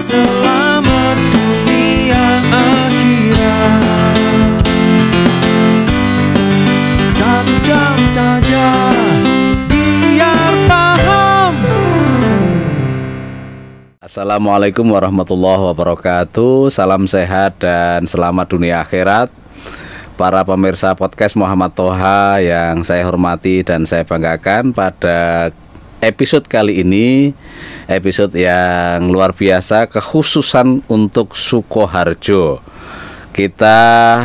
selamat dunia akhirat. 1 jam saja biar paham. Assalamualaikum warahmatullahi wabarakatuh. Salam sehat dan selamat dunia akhirat. Para pemirsa podcast Muhammad Toha yang saya hormati dan saya banggakan, pada episode kali ini, episode yang luar biasa, kekhususan untuk Sukoharjo. Kita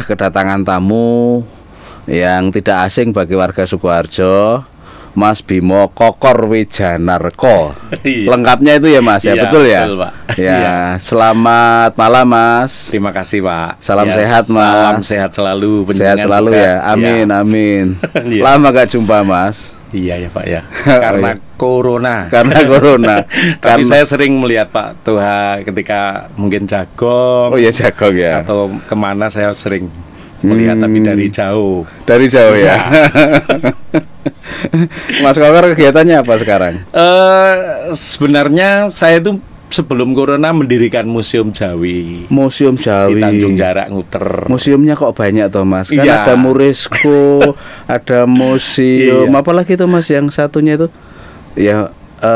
kedatangan tamu yang tidak asing bagi warga Sukoharjo, Mas Bimo Kokor Wijanarko. Lengkapnya itu ya Mas, ya, betul ya? Betul, Pak. Ya, selamat malam Mas. Terima kasih Pak. Salam sehat Mas. Salam sehat selalu. Sehat selalu juga. ya. Amin, amin. Lama gak jumpa Mas. Iya ya Pak ya. Karena corona. Karena corona. Tapi saya sering melihat Pak Toha ketika mungkin Jagong. Oh iya, Jagong ya. Atau kemana saya sering melihat tapi dari jauh. Dari jauh ya. Mas Kokor kegiatannya apa sekarang? Sebenarnya saya itu sebelum corona mendirikan Museum Jawi. Museum Jawi di Tanjung Jarak Nguter. Museumnya kok banyak toh Mas? Kan Iya. ada Muresko, ada museum, Iya. apa lagi tuh Mas yang satunya itu? Ya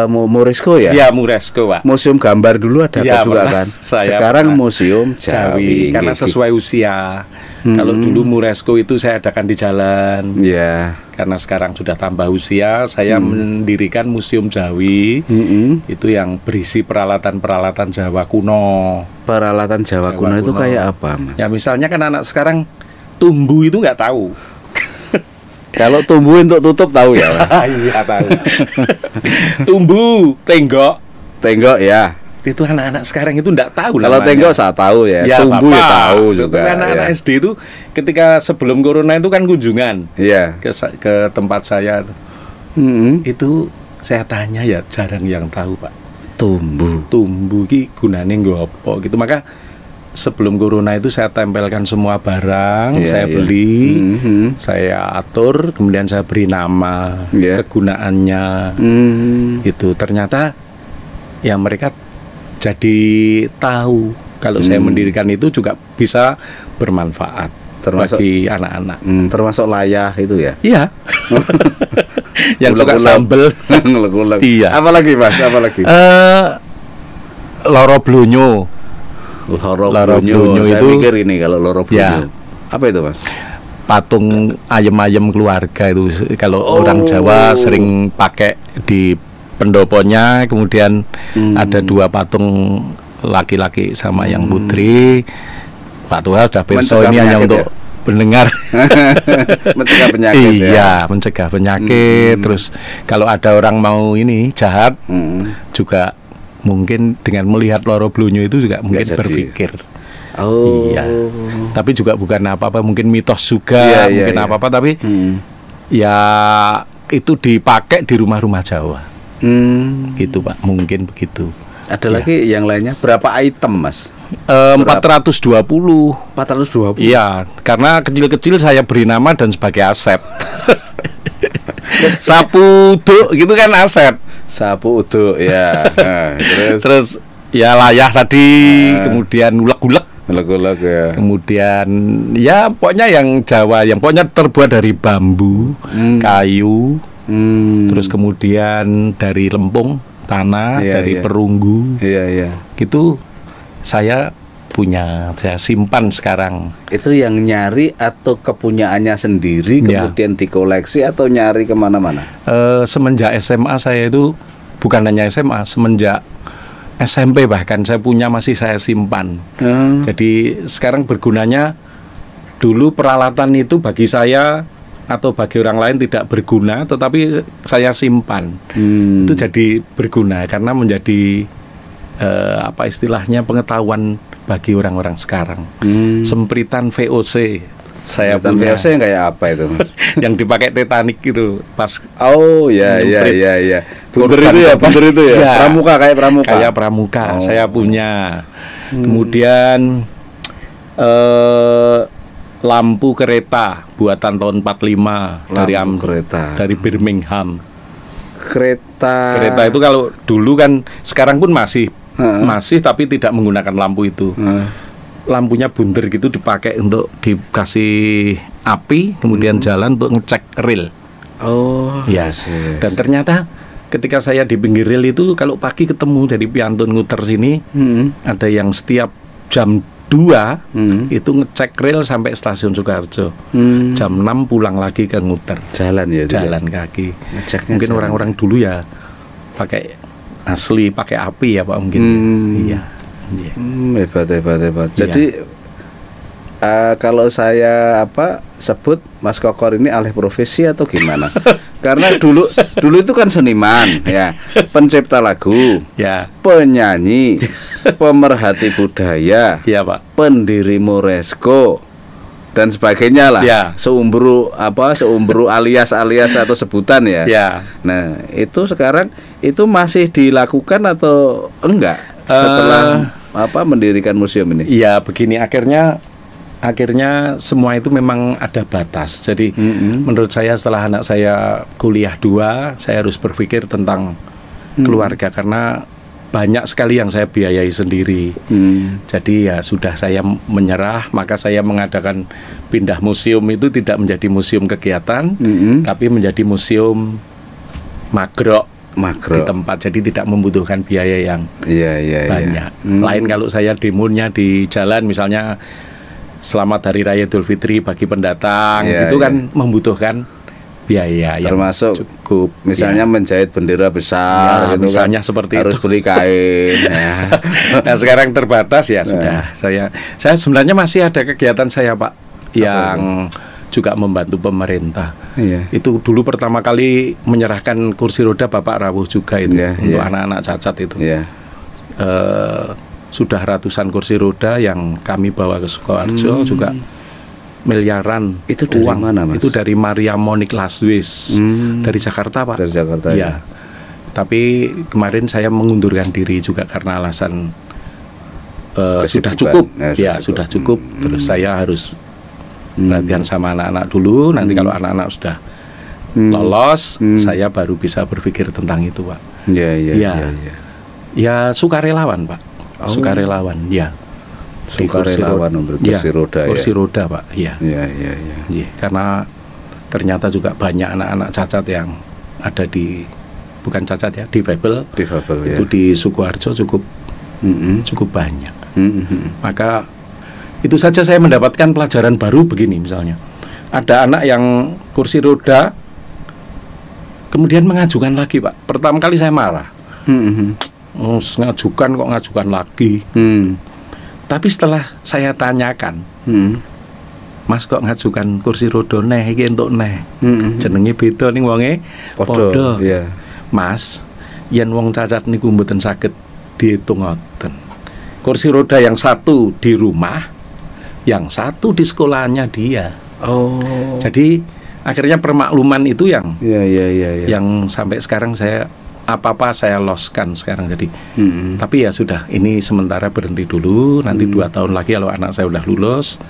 Muresko ya? Iya, Muresko Pak. Museum gambar dulu ada Iya, juga pernah. kan? Saya Sekarang pernah. Museum Jawi. Karena gitu. sesuai usia. Kalau dulu Muresko itu saya adakan di jalan. Ya. Karena sekarang sudah tambah usia, saya mendirikan Museum Jawi. Itu yang berisi peralatan-peralatan Jawa kuno. Peralatan Jawa kuno itu kayak apa Mas? Ya misalnya kan anak sekarang tumbuh itu nggak tahu. Kalau tumbuh untuk tutup tahu ya Mas? Iya tahu. Tumbuh, tenggok. Tenggok ya. Itu anak-anak sekarang itu nggak tahu. Kalau namanya. tenggok saya tahu ya. Ya, Tumbuh ya Bapak. tahu juga. Anak-anak ya. SD itu ketika sebelum corona itu kan kunjungan Iya. ke tempat saya. Itu saya tanya ya jarang yang tahu Pak. Tumbuh ki gunane nggo apa gitu. Maka sebelum corona itu saya tempelkan semua barang, Iya, saya iya. beli, saya atur, kemudian saya beri nama, Iya. kegunaannya. Itu ternyata ya mereka jadi tahu kalau saya mendirikan itu juga bisa bermanfaat bagi anak-anak. Termasuk layah itu ya. Iya. Yang suka sambel. Ngulek-ngulek. Iya. Apalagi Mas? Apalagi? Loro blonyo. Loro Loro blonyo. blonyo Saya itu- pikir ini kalau loro blonyo. Ya. Apa itu Mas? Patung ayam-ayam keluarga itu kalau orang Jawa sering pakai di pendoponya, kemudian ada 2 patung laki-laki sama yang putri. Pak Tua sudah besok Mencegah ini hanya penyakit untuk pendengar. Mencegah penyakit ya. Iya, mencegah penyakit. Terus kalau ada orang mau ini jahat juga mungkin dengan melihat loro blonyo itu juga mungkin jadi. berpikir. Oh. Iya. Tapi juga bukan apa-apa, mungkin mitos juga, Iya, iya, mungkin iya. apa-apa, tapi ya itu dipakai di rumah-rumah Jawa. Gitu Pak, mungkin begitu. Ada lagi yang lainnya? Berapa item Mas? 420. 420. Iya, karena kecil-kecil saya beri nama dan sebagai aset. Sapu uduk gitu kan aset. Sapu uduk ya. Nah, Terus ya layah tadi, kemudian ulek-ulek. Ngulek-ngulek ya. Kemudian ya pokoknya yang Jawa, yang pokoknya terbuat dari bambu, kayu, terus kemudian dari lempung tanah, Iya, dari iya. perunggu, Iya, iya. gitu saya punya, saya simpan sekarang. Itu yang nyari atau kepunyaannya sendiri Ya. kemudian dikoleksi atau nyari kemana-mana? Semenjak SMA saya itu, bukan hanya SMA, semenjak SMP bahkan saya punya, masih saya simpan. Jadi sekarang bergunanya, dulu peralatan itu bagi saya atau bagi orang lain tidak berguna, tetapi saya simpan. Itu jadi berguna karena menjadi apa istilahnya, pengetahuan bagi orang-orang sekarang. Sempritan VOC saya Kelihatan punya. VOC yang kayak apa itu Mas? Yang dipakai Titanic gitu pas Oh ya ya nyemprit ya ya. Bunder korban itu ya, korban. bunder itu ya. Ya. Pramuka, kayak pramuka. kayak pramuka Oh. saya punya. Kemudian lampu kereta buatan tahun 45 dari Lampu kereta. dari Birmingham. Kereta. Kereta itu kalau dulu kan, sekarang pun masih masih tapi tidak menggunakan lampu itu. Lampunya bunder gitu dipakai untuk dikasih api, kemudian jalan untuk ngecek rel. Oh, Ya. Dan ternyata ketika saya di pinggir rel itu kalau pagi ketemu dari Piantun nguter sini, ada yang setiap jam 2 itu ngecek rel sampai stasiun Sukoharjo. Jam 6 pulang lagi ke nguter. Jalan ya. Jalan kaki. Ngeceknya Mungkin jalan. orang-orang dulu ya pakai asli, pakai api ya Pak mungkin. Iya. Iya. Hebat. Jadi kalau saya sebut Mas Kokor ini alih profesi atau gimana? Karena dulu itu kan seniman ya, pencipta lagu, Ya. penyanyi, pemerhati budaya, Iya Pak. pendiri Moresco dan sebagainya lah. Ya. Seumbru alias atau sebutan ya. Ya. Nah, itu sekarang itu masih dilakukan atau enggak setelah mendirikan museum ini? Iya, begini akhirnya semua itu memang ada batas. Jadi menurut saya setelah anak saya kuliah 2, saya harus berpikir tentang keluarga karena banyak sekali yang saya biayai sendiri. Jadi ya sudah saya menyerah, maka saya mengadakan pindah museum itu tidak menjadi museum kegiatan, tapi menjadi museum makro di tempat. Jadi tidak membutuhkan biaya yang banyak. Lain kalau saya demonya di jalan misalnya Selamat Hari Raya Idul Fitri bagi pendatang, itu kan membutuhkan biaya yang termasuk cukup. Misalnya menjahit bendera besar, gitu misalnya kan, seperti harus itu. beli kain. Nah sekarang terbatas ya sudah. Saya sebenarnya masih ada kegiatan saya Pak yang juga membantu pemerintah. Itu dulu pertama kali menyerahkan kursi roda Bapak Rawuh juga itu untuk anak-anak cacat itu. Sudah ratusan kursi roda yang kami bawa ke Sukoharjo juga miliaran. Itu dari uang. mana Mas? Itu dari Maria Monique Laswis dari Jakarta Pak. Dari Jakarta ya. Tapi kemarin saya mengundurkan diri juga karena alasan sudah cukup. Sudah cukup. Terus saya harus latihan sama anak-anak dulu. Nanti kalau anak-anak sudah lolos, saya baru bisa berpikir tentang itu Pak. Ya sukarelawan Pak. Sukarelawan, ya. Sukarelawan untuk kursi roda, kursi roda Pak, ya. Karena ternyata juga banyak anak-anak cacat yang ada bukan cacat ya, difabel itu di Sukoharjo cukup banyak. Maka itu saja saya mendapatkan pelajaran baru begini misalnya. Ada anak yang kursi roda kemudian mengajukan lagi Pak. Pertama kali saya marah. Ngajukan lagi. Tapi setelah saya tanyakan, Mas kok ngajukan kursi roda neh iki entuk neh. Jenenge beda ning wonge padha. Mas, yen wong cacat niku mboten saged diitung ngoten. Kursi roda yang satu di rumah, yang satu di sekolahnya dia. Jadi akhirnya permakluman itu yang yang sampai sekarang saya apa-apa saya loskan sekarang jadi. Tapi ya sudah, ini sementara berhenti dulu. Nanti 2 tahun lagi kalau anak saya udah lulus,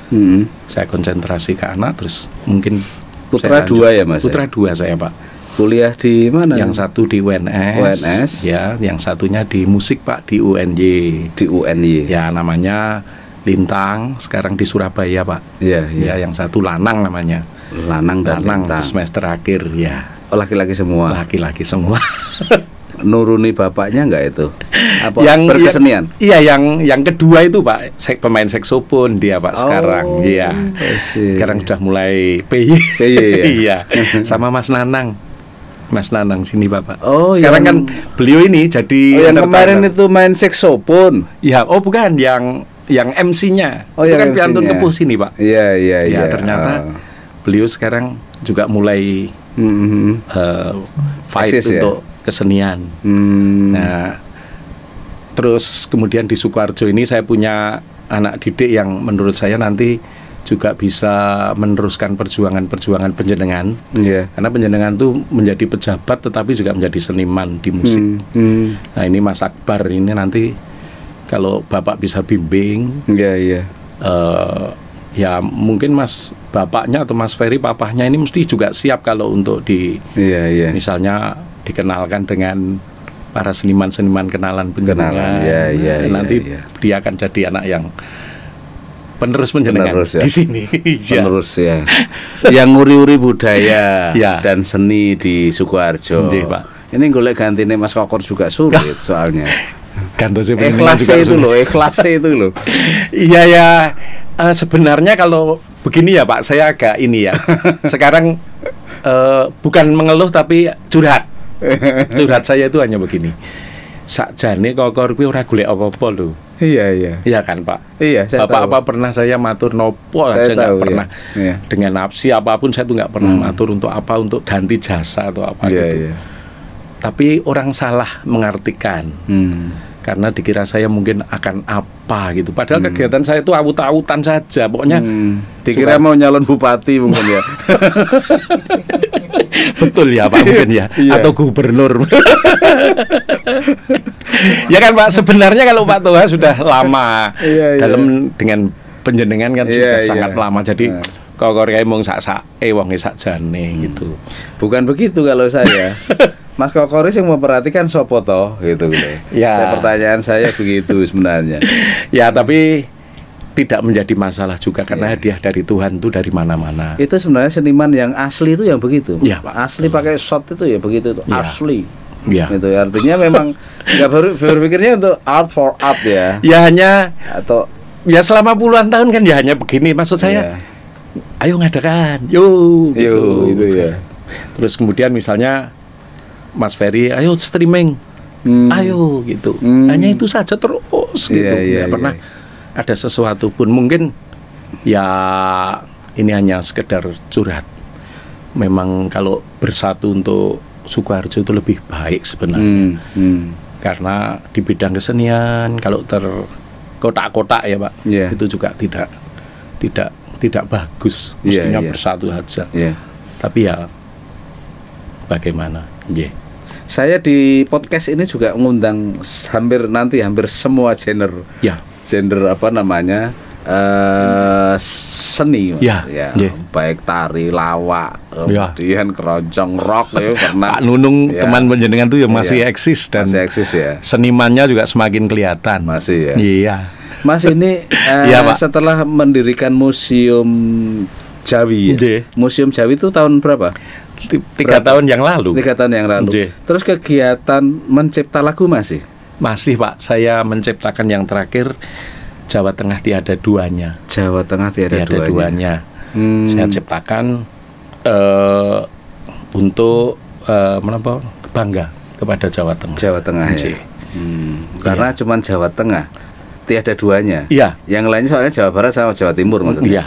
saya konsentrasi ke anak. Terus mungkin putra 2 ya Mas? Putra 2 saya Pak. Kuliah di mana? Yang satu di UNS, ya. Yang satunya di musik Pak, di UNY. Di UNY. Ya namanya Lintang. Sekarang di Surabaya Pak. Ya, yang satu Lanang namanya. Lanang dan Lintang. Semester akhir ya. Laki-laki semua. Laki-laki semua. Nuruni bapaknya enggak itu? Apa yang berkesenian? Iya, yang kedua itu Pak, pemain saksofon dia Pak sekarang. Iya. Sekarang sudah mulai PY. Iya. Sama Mas Nanang. Mas Nanang sini Bapak. Sekarang kan beliau ini jadi yang kemarin itu main saksofon. Ya, bukan yang MC-nya. Itu kan Piantun Kepuh sini Pak. Iya. Ternyata beliau sekarang juga mulai fight Eksis, untuk kesenian. Nah, terus kemudian di Sukoharjo ini saya punya anak didik yang menurut saya nanti juga bisa meneruskan perjuangan penjenengan. Karena penjenengan tuh menjadi pejabat tetapi juga menjadi seniman di musik. Nah ini Mas Akbar ini nanti kalau Bapak bisa bimbing, ya mungkin Mas bapaknya atau Mas Ferry papahnya ini mesti juga siap kalau untuk misalnya dikenalkan dengan para seniman-seniman kenalan penjenengan. Ya, nanti ya. dia akan jadi anak yang penerus penjenengan Penerus, ya. di sini. Ya. Penerus ya. Yang nguri-uri budaya Ya. dan seni di Sukoharjo. Nggih, Pak. Ini golek gantine Mas Kokor juga sulit soalnya. Gantosnya penjenengan juga Ikhlasnya itu sulit. loh, ikhlasnya itu loh. Iya ya, sebenarnya kalau begini ya Pak, saya agak ini ya. Sekarang bukan mengeluh tapi curhat. Curhat saya itu hanya begini. Sakjane Kokor kuwi ora golek apa-apa lho. Iya. Iya kan Pak? Iya, saya Bapak tahu. apa pernah saya matur nopo Saya saya nggak tahu, pernah. iya. Dengan nafsi apapun saya tuh nggak pernah matur untuk apa, untuk ganti jasa atau apa Iya, gitu. iya. Tapi orang salah mengartikan. Karena dikira saya mungkin akan apa gitu. Padahal kegiatan saya itu awut-awutan saja. Pokoknya Dikira mau nyalon bupati mungkin ya. betul ya Pak mungkin ya. Iya. Atau gubernur. Ya kan Pak, sebenarnya kalau Pak Toha sudah lama Iya. dalam dengan penjenengan kan sudah Iya, sangat iya. lama. Jadi Kokor kae mung sak-sake wonge sakjane gitu. Bukan begitu kalau saya. Mas Kokor yang memperhatikan sopo toh gitu. Ya. Pertanyaan saya begitu sebenarnya. Ya tapi tidak menjadi masalah juga karena hadiah dari Tuhan itu dari mana-mana. Itu sebenarnya seniman yang asli itu yang begitu. Iya, Pak. Asli pakai shot itu ya begitu tuh. Iya. Asli. Ya. Itu artinya memang nggak berpikirnya untuk art for art ya. Ya hanya Atau ya selama puluhan tahun kan ya hanya begini maksud saya. Iya. Ayo ngadakan, yuk gitu. Itu ya. Terus kemudian misalnya Mas Ferry, ayo streaming, ayo gitu. Hanya itu saja terus gitu. Iya, Nggak pernah ada sesuatu pun mungkin ya ini hanya sekedar curhat. Memang kalau bersatu untuk Sukoharjo itu lebih baik sebenarnya. Karena di bidang kesenian kalau terkotak-kotak ya Pak, Iya. itu juga tidak bagus. Iya, Mestinya iya. bersatu saja. Iya. Tapi ya bagaimana? Yeah. Saya di podcast ini juga ngundang hampir semua genre. Ya. Genre apa namanya? Seni. Mas. Ya, iya. Baik tari, lawak, Ya. kemudian keroncong rock ya pernah. Pak Nunung Ya. teman penjenengan tuh ya masih Iya. eksis dan Masih eksis ya. senimannya juga semakin kelihatan. Masih ya. Iya. Mas ini Iya, Pak. setelah mendirikan Museum Jawi ya? Iya. Museum Jawi itu tahun berapa? 3 tahun yang lalu 3 tahun yang lalu. Iya. Terus kegiatan mencipta lagu masih? masih Pak, saya menciptakan yang terakhir Jawa Tengah Tiada Duanya. Jawa Tengah tiada duanya. Saya ciptakan untuk menapa bangga kepada Jawa Tengah. Jawa Tengah ya. Iya. Karena cuman Jawa Tengah tiada duanya. Iya. Yang lainnya soalnya Jawa Barat sama Jawa Timur maksudnya. Iya.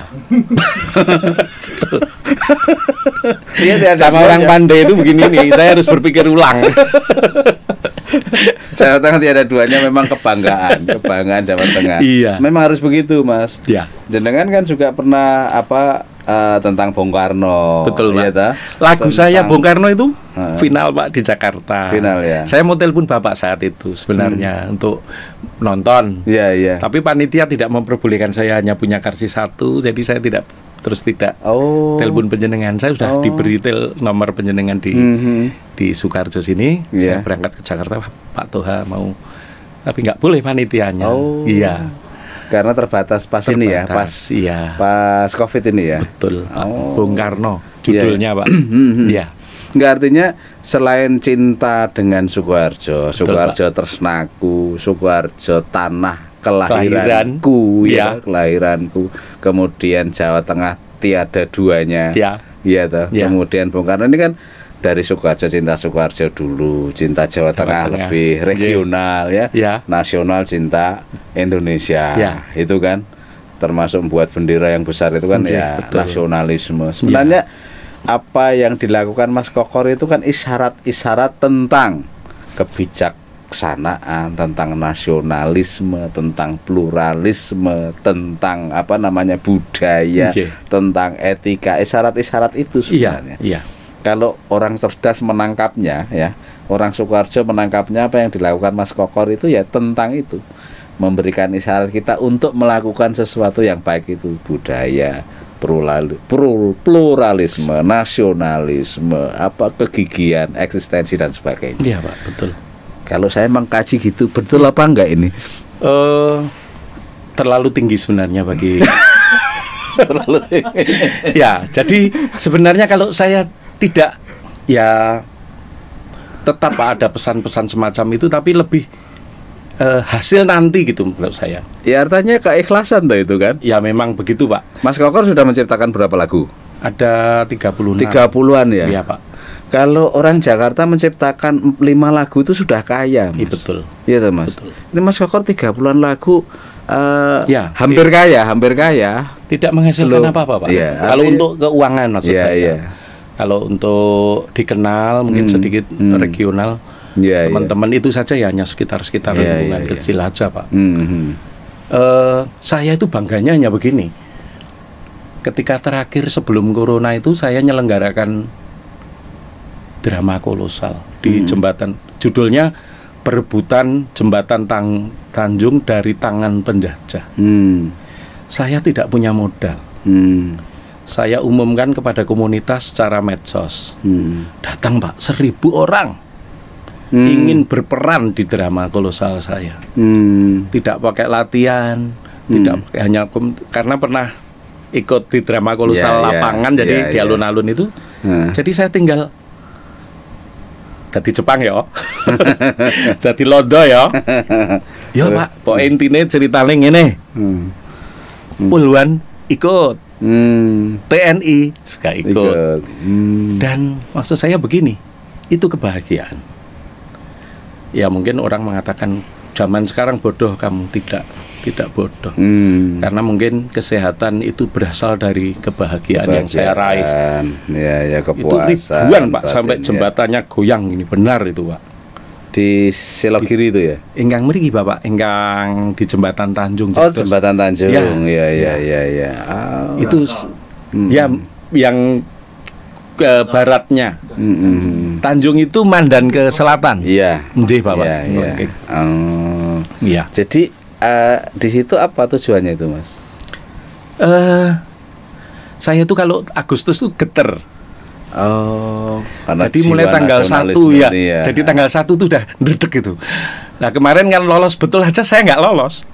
Iya, tiada Sama duanya. orang pandai itu begini nih, saya harus berpikir ulang. Jawa Tengah tiada duanya memang kebanggaan Jawa Tengah. Iya. Memang harus begitu, Mas. Ya. Jenengan kan juga pernah tentang Bung Karno. Betul, Pak. Iya, ta? Lagu saya Tentang- Bung Karno itu final Pak di Jakarta. Final, ya. Saya mau telepon Bapak saat itu sebenarnya untuk nonton. Iya, iya. Tapi panitia tidak memperbolehkan saya hanya punya karcis 1, jadi saya tidak Oh. telepon penjenengan. Saya sudah diberi nomor penjenengan di Sukoharjo sini. Iya. Saya berangkat ke Jakarta, Pak Toha mau, tapi nggak boleh panitianya. Oh. Iya. Karena terbatas pas ini ya, pas Terbatas, iya. pas Covid ini ya. Betul, Pak. Oh. Bung Karno judulnya, Pak. Iya. Enggak, artinya selain cinta dengan Sukoharjo, Sukoharjo Tresnaku, Sukoharjo tanah kelahiranku Kelahiran. ya, kelahiranku. Kemudian Jawa Tengah tiada duanya. Ya. Iya toh. Ya. Kemudian Bung Karno ini kan dari Sukoharjo, cinta Sukoharjo dulu, cinta Jawa Tengah Tengah. lebih regional ya. Ya. Nasional, cinta Indonesia. Ya. Itu kan termasuk membuat bendera yang besar itu kan Ya, ya betul. nasionalisme. Sebenarnya apa yang dilakukan Mas Kokor itu kan isyarat-isyarat tentang kebijaksanaan, tentang nasionalisme, tentang pluralisme, tentang apa namanya budaya, Iya. tentang etika, isyarat-isyarat itu Iya, sebenarnya. iya. Kalau orang cerdas menangkapnya ya, orang Sukoharjo menangkapnya apa yang dilakukan Mas Kokor itu ya tentang itu. Memberikan isyarat kita untuk melakukan sesuatu yang baik itu budaya, pluralisme, nasionalisme, apa kegigihan, eksistensi dan sebagainya. Iya, Pak, betul. Kalau saya mengkaji gitu, betul apa enggak ini? Terlalu tinggi sebenarnya bagi ya, jadi sebenarnya kalau saya tidak, ya tetap ada pesan-pesan semacam itu, tapi lebih hasil nanti gitu menurut saya. Ya artinya keikhlasan tuh itu kan? Ya memang begitu Pak. Mas Kokor sudah menciptakan berapa lagu? Ada 36. 30-an ya? Iya Pak. Kalau orang Jakarta menciptakan 5 lagu itu sudah kaya, Mas. Iya betul. Iya tuh Mas. Betul. Ini Mas Kokor 30-an lagu ya, hampir kaya. Tidak menghasilkan apa-apa Pak. Ya, kalau untuk keuangan maksud ya, saya. Ya. Kalau untuk dikenal mungkin sedikit regional. Ya, teman-teman itu saja ya, hanya sekitar lingkungan kecil aja Pak. Saya itu bangganya hanya begini. Ketika terakhir sebelum corona itu saya nyelenggarakan drama kolosal di jembatan, judulnya Perebutan Jembatan Tanjung dari Tangan Penjajah. Saya tidak punya modal. Saya umumkan kepada komunitas secara medsos. Datang Pak, 1.000 orang ingin berperan di drama kolosal saya. Tidak pakai latihan, tidak pakai, hanya karena pernah ikut di drama kolosal lapangan, jadi di alun-alun itu. Jadi saya tinggal di Jepang ya, di Londo ya. Ya Pak, pokoknya intinya ceritanya ini. Puluhan ikut, TNI juga ikut. Dan maksud saya begini, itu kebahagiaan. Ya mungkin orang mengatakan zaman sekarang bodoh, kamu tidak bodoh. Karena mungkin kesehatan itu berasal dari kebahagiaan yang saya raih. Ya, itu kepuasan. ribuan Pak, sampai jembatannya goyang, ini benar itu Pak. Di Selogiri itu ya? Enggang mriki Bapak, enggang di jembatan Tanjung. Oh, jembatan Tanjung. Ya. Itu ya yang ke baratnya. Tanjung itu mandan ke selatan. Iya. Nggih Bapak. Iya. Jadi di situ apa tujuannya itu Mas? Saya itu kalau Agustus itu geter. Karena jadi mulai tanggal 1 ya. Jadi tanggal 1 itu udah ndredeg gitu. Nah kemarin kan lolos betul aja saya nggak lolos.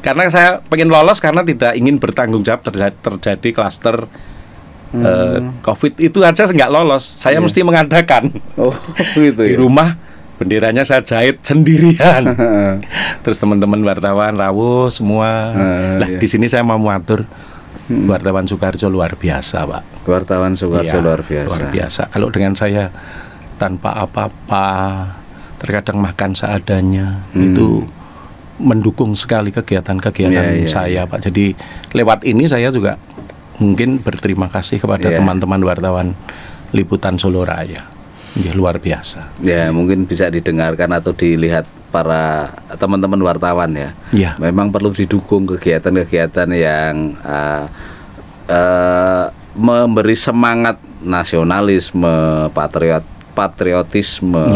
Karena saya pengen lolos karena tidak ingin bertanggung jawab terjadi klaster COVID itu aja nggak lolos. Saya mesti mengadakan. Gitu di rumah benderanya saya jahit sendirian. Terus teman-teman wartawan rawuh semua. Di sini saya mau mengatur. Wartawan Soekarjo luar biasa Pak. Wartawan Soekarjo luar biasa. Luar biasa. Kalau dengan saya tanpa apa-apa, terkadang makan seadanya, itu mendukung sekali kegiatan-kegiatan saya Pak. Jadi lewat ini saya juga mungkin berterima kasih kepada teman-teman wartawan Liputan Solo Raya. Ya luar biasa. Ya mungkin bisa didengarkan atau dilihat para teman-teman wartawan ya. Memang perlu didukung kegiatan-kegiatan yang memberi semangat nasionalisme, patriotisme,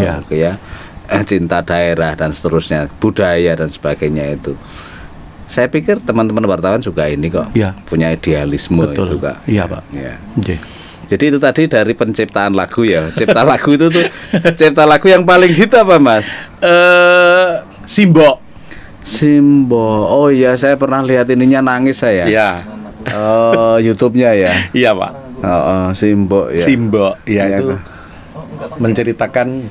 cinta daerah dan seterusnya, budaya dan sebagainya itu. Saya pikir teman-teman wartawan juga ini kok punya idealisme. Betul. Itu Kak. Iya Pak. Jadi itu tadi dari penciptaan lagu ya. Cipta lagu itu tuh cipta lagu yang paling hit apa Mas? Simbo. Oh iya, saya pernah lihat ininya, nangis saya. Iya. YouTube-nya ya. Iya Pak. Simbo ya. Simbo ya, itu menceritakan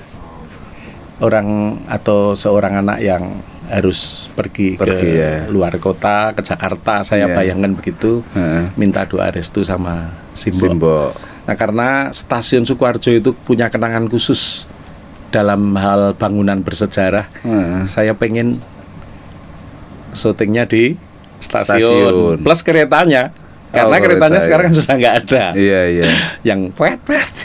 orang atau seorang anak yang harus pergi ke luar kota, ke Jakarta. Saya bayangkan begitu, minta doa restu sama Simbo. Nah karena stasiun Sukoharjo itu punya kenangan khusus dalam hal bangunan bersejarah, saya pengen syutingnya di stasiun plus keretanya. Karena keretanya sekarang kan sudah nggak ada. Yang pet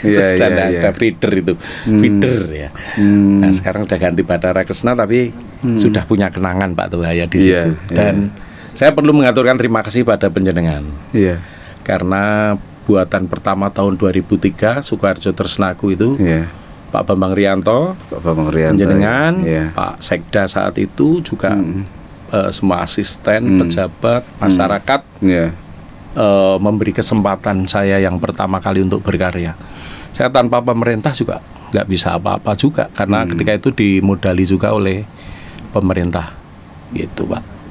itu sudah nggak ada, feeder itu, feeder ya. Nah sekarang udah ganti Bathara Kresna, tapi sudah punya kenangan Pak Tuhaya di situ. Dan saya perlu mengaturkan terima kasih pada panjenengan. Karena buatan pertama tahun 2003 Sukoharjo Tresnaku itu Pak Bambang Rianto, panjenengan, Pak Sekda saat itu juga semua asisten, pejabat, masyarakat. Memberi kesempatan saya yang pertama kali untuk berkarya. Saya tanpa pemerintah juga nggak bisa apa-apa juga karena ketika itu dimodali juga oleh pemerintah gitu Pak.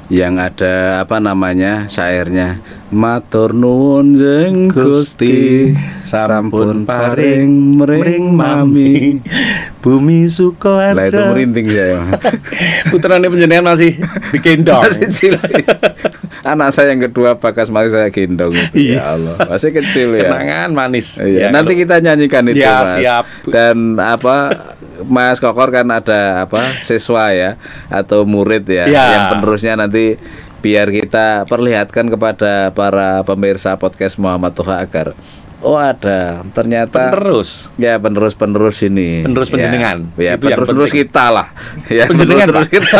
Yang ada apa namanya syairnya, matur nuwun jeng Gusti sampun paring mring mami bumi Sukoharjo. Lah itu merinding saya. Putrane panjenengan masih digendong. Masih cilik. Anak saya yang kedua Bagas masih saya gendong itu. Ya Allah, masih kecil ya. Kenangan manis. Iya, nanti kita nyanyikan itu ya, Mas. Siap. Dan apa Mas Kokor kan ada apa siswa ya atau murid ya, yang penerusnya nanti biar kita perlihatkan kepada para pemirsa podcast Muhammad Toha agar ada ternyata penerus ini penerus penjenengan ya penerus kita lah ya penerus kita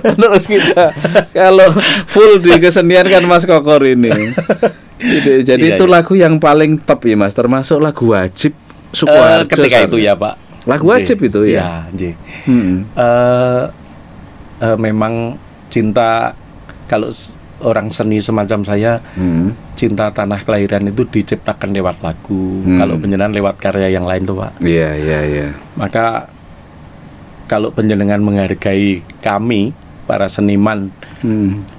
penerus kita kalau full di kesenian kan Mas Kokor ini. Jadi itu lagu yang paling top ya Mas, termasuk lagu wajib Sukoharjo ketika itu ya Pak, lagu wajib itu ya. Memang cinta, kalau orang seni semacam saya, cinta tanah kelahiran itu diciptakan lewat lagu. Kalau penjenengan lewat karya yang lain tuh Pak. Iya. Maka kalau penjenengan menghargai kami para seniman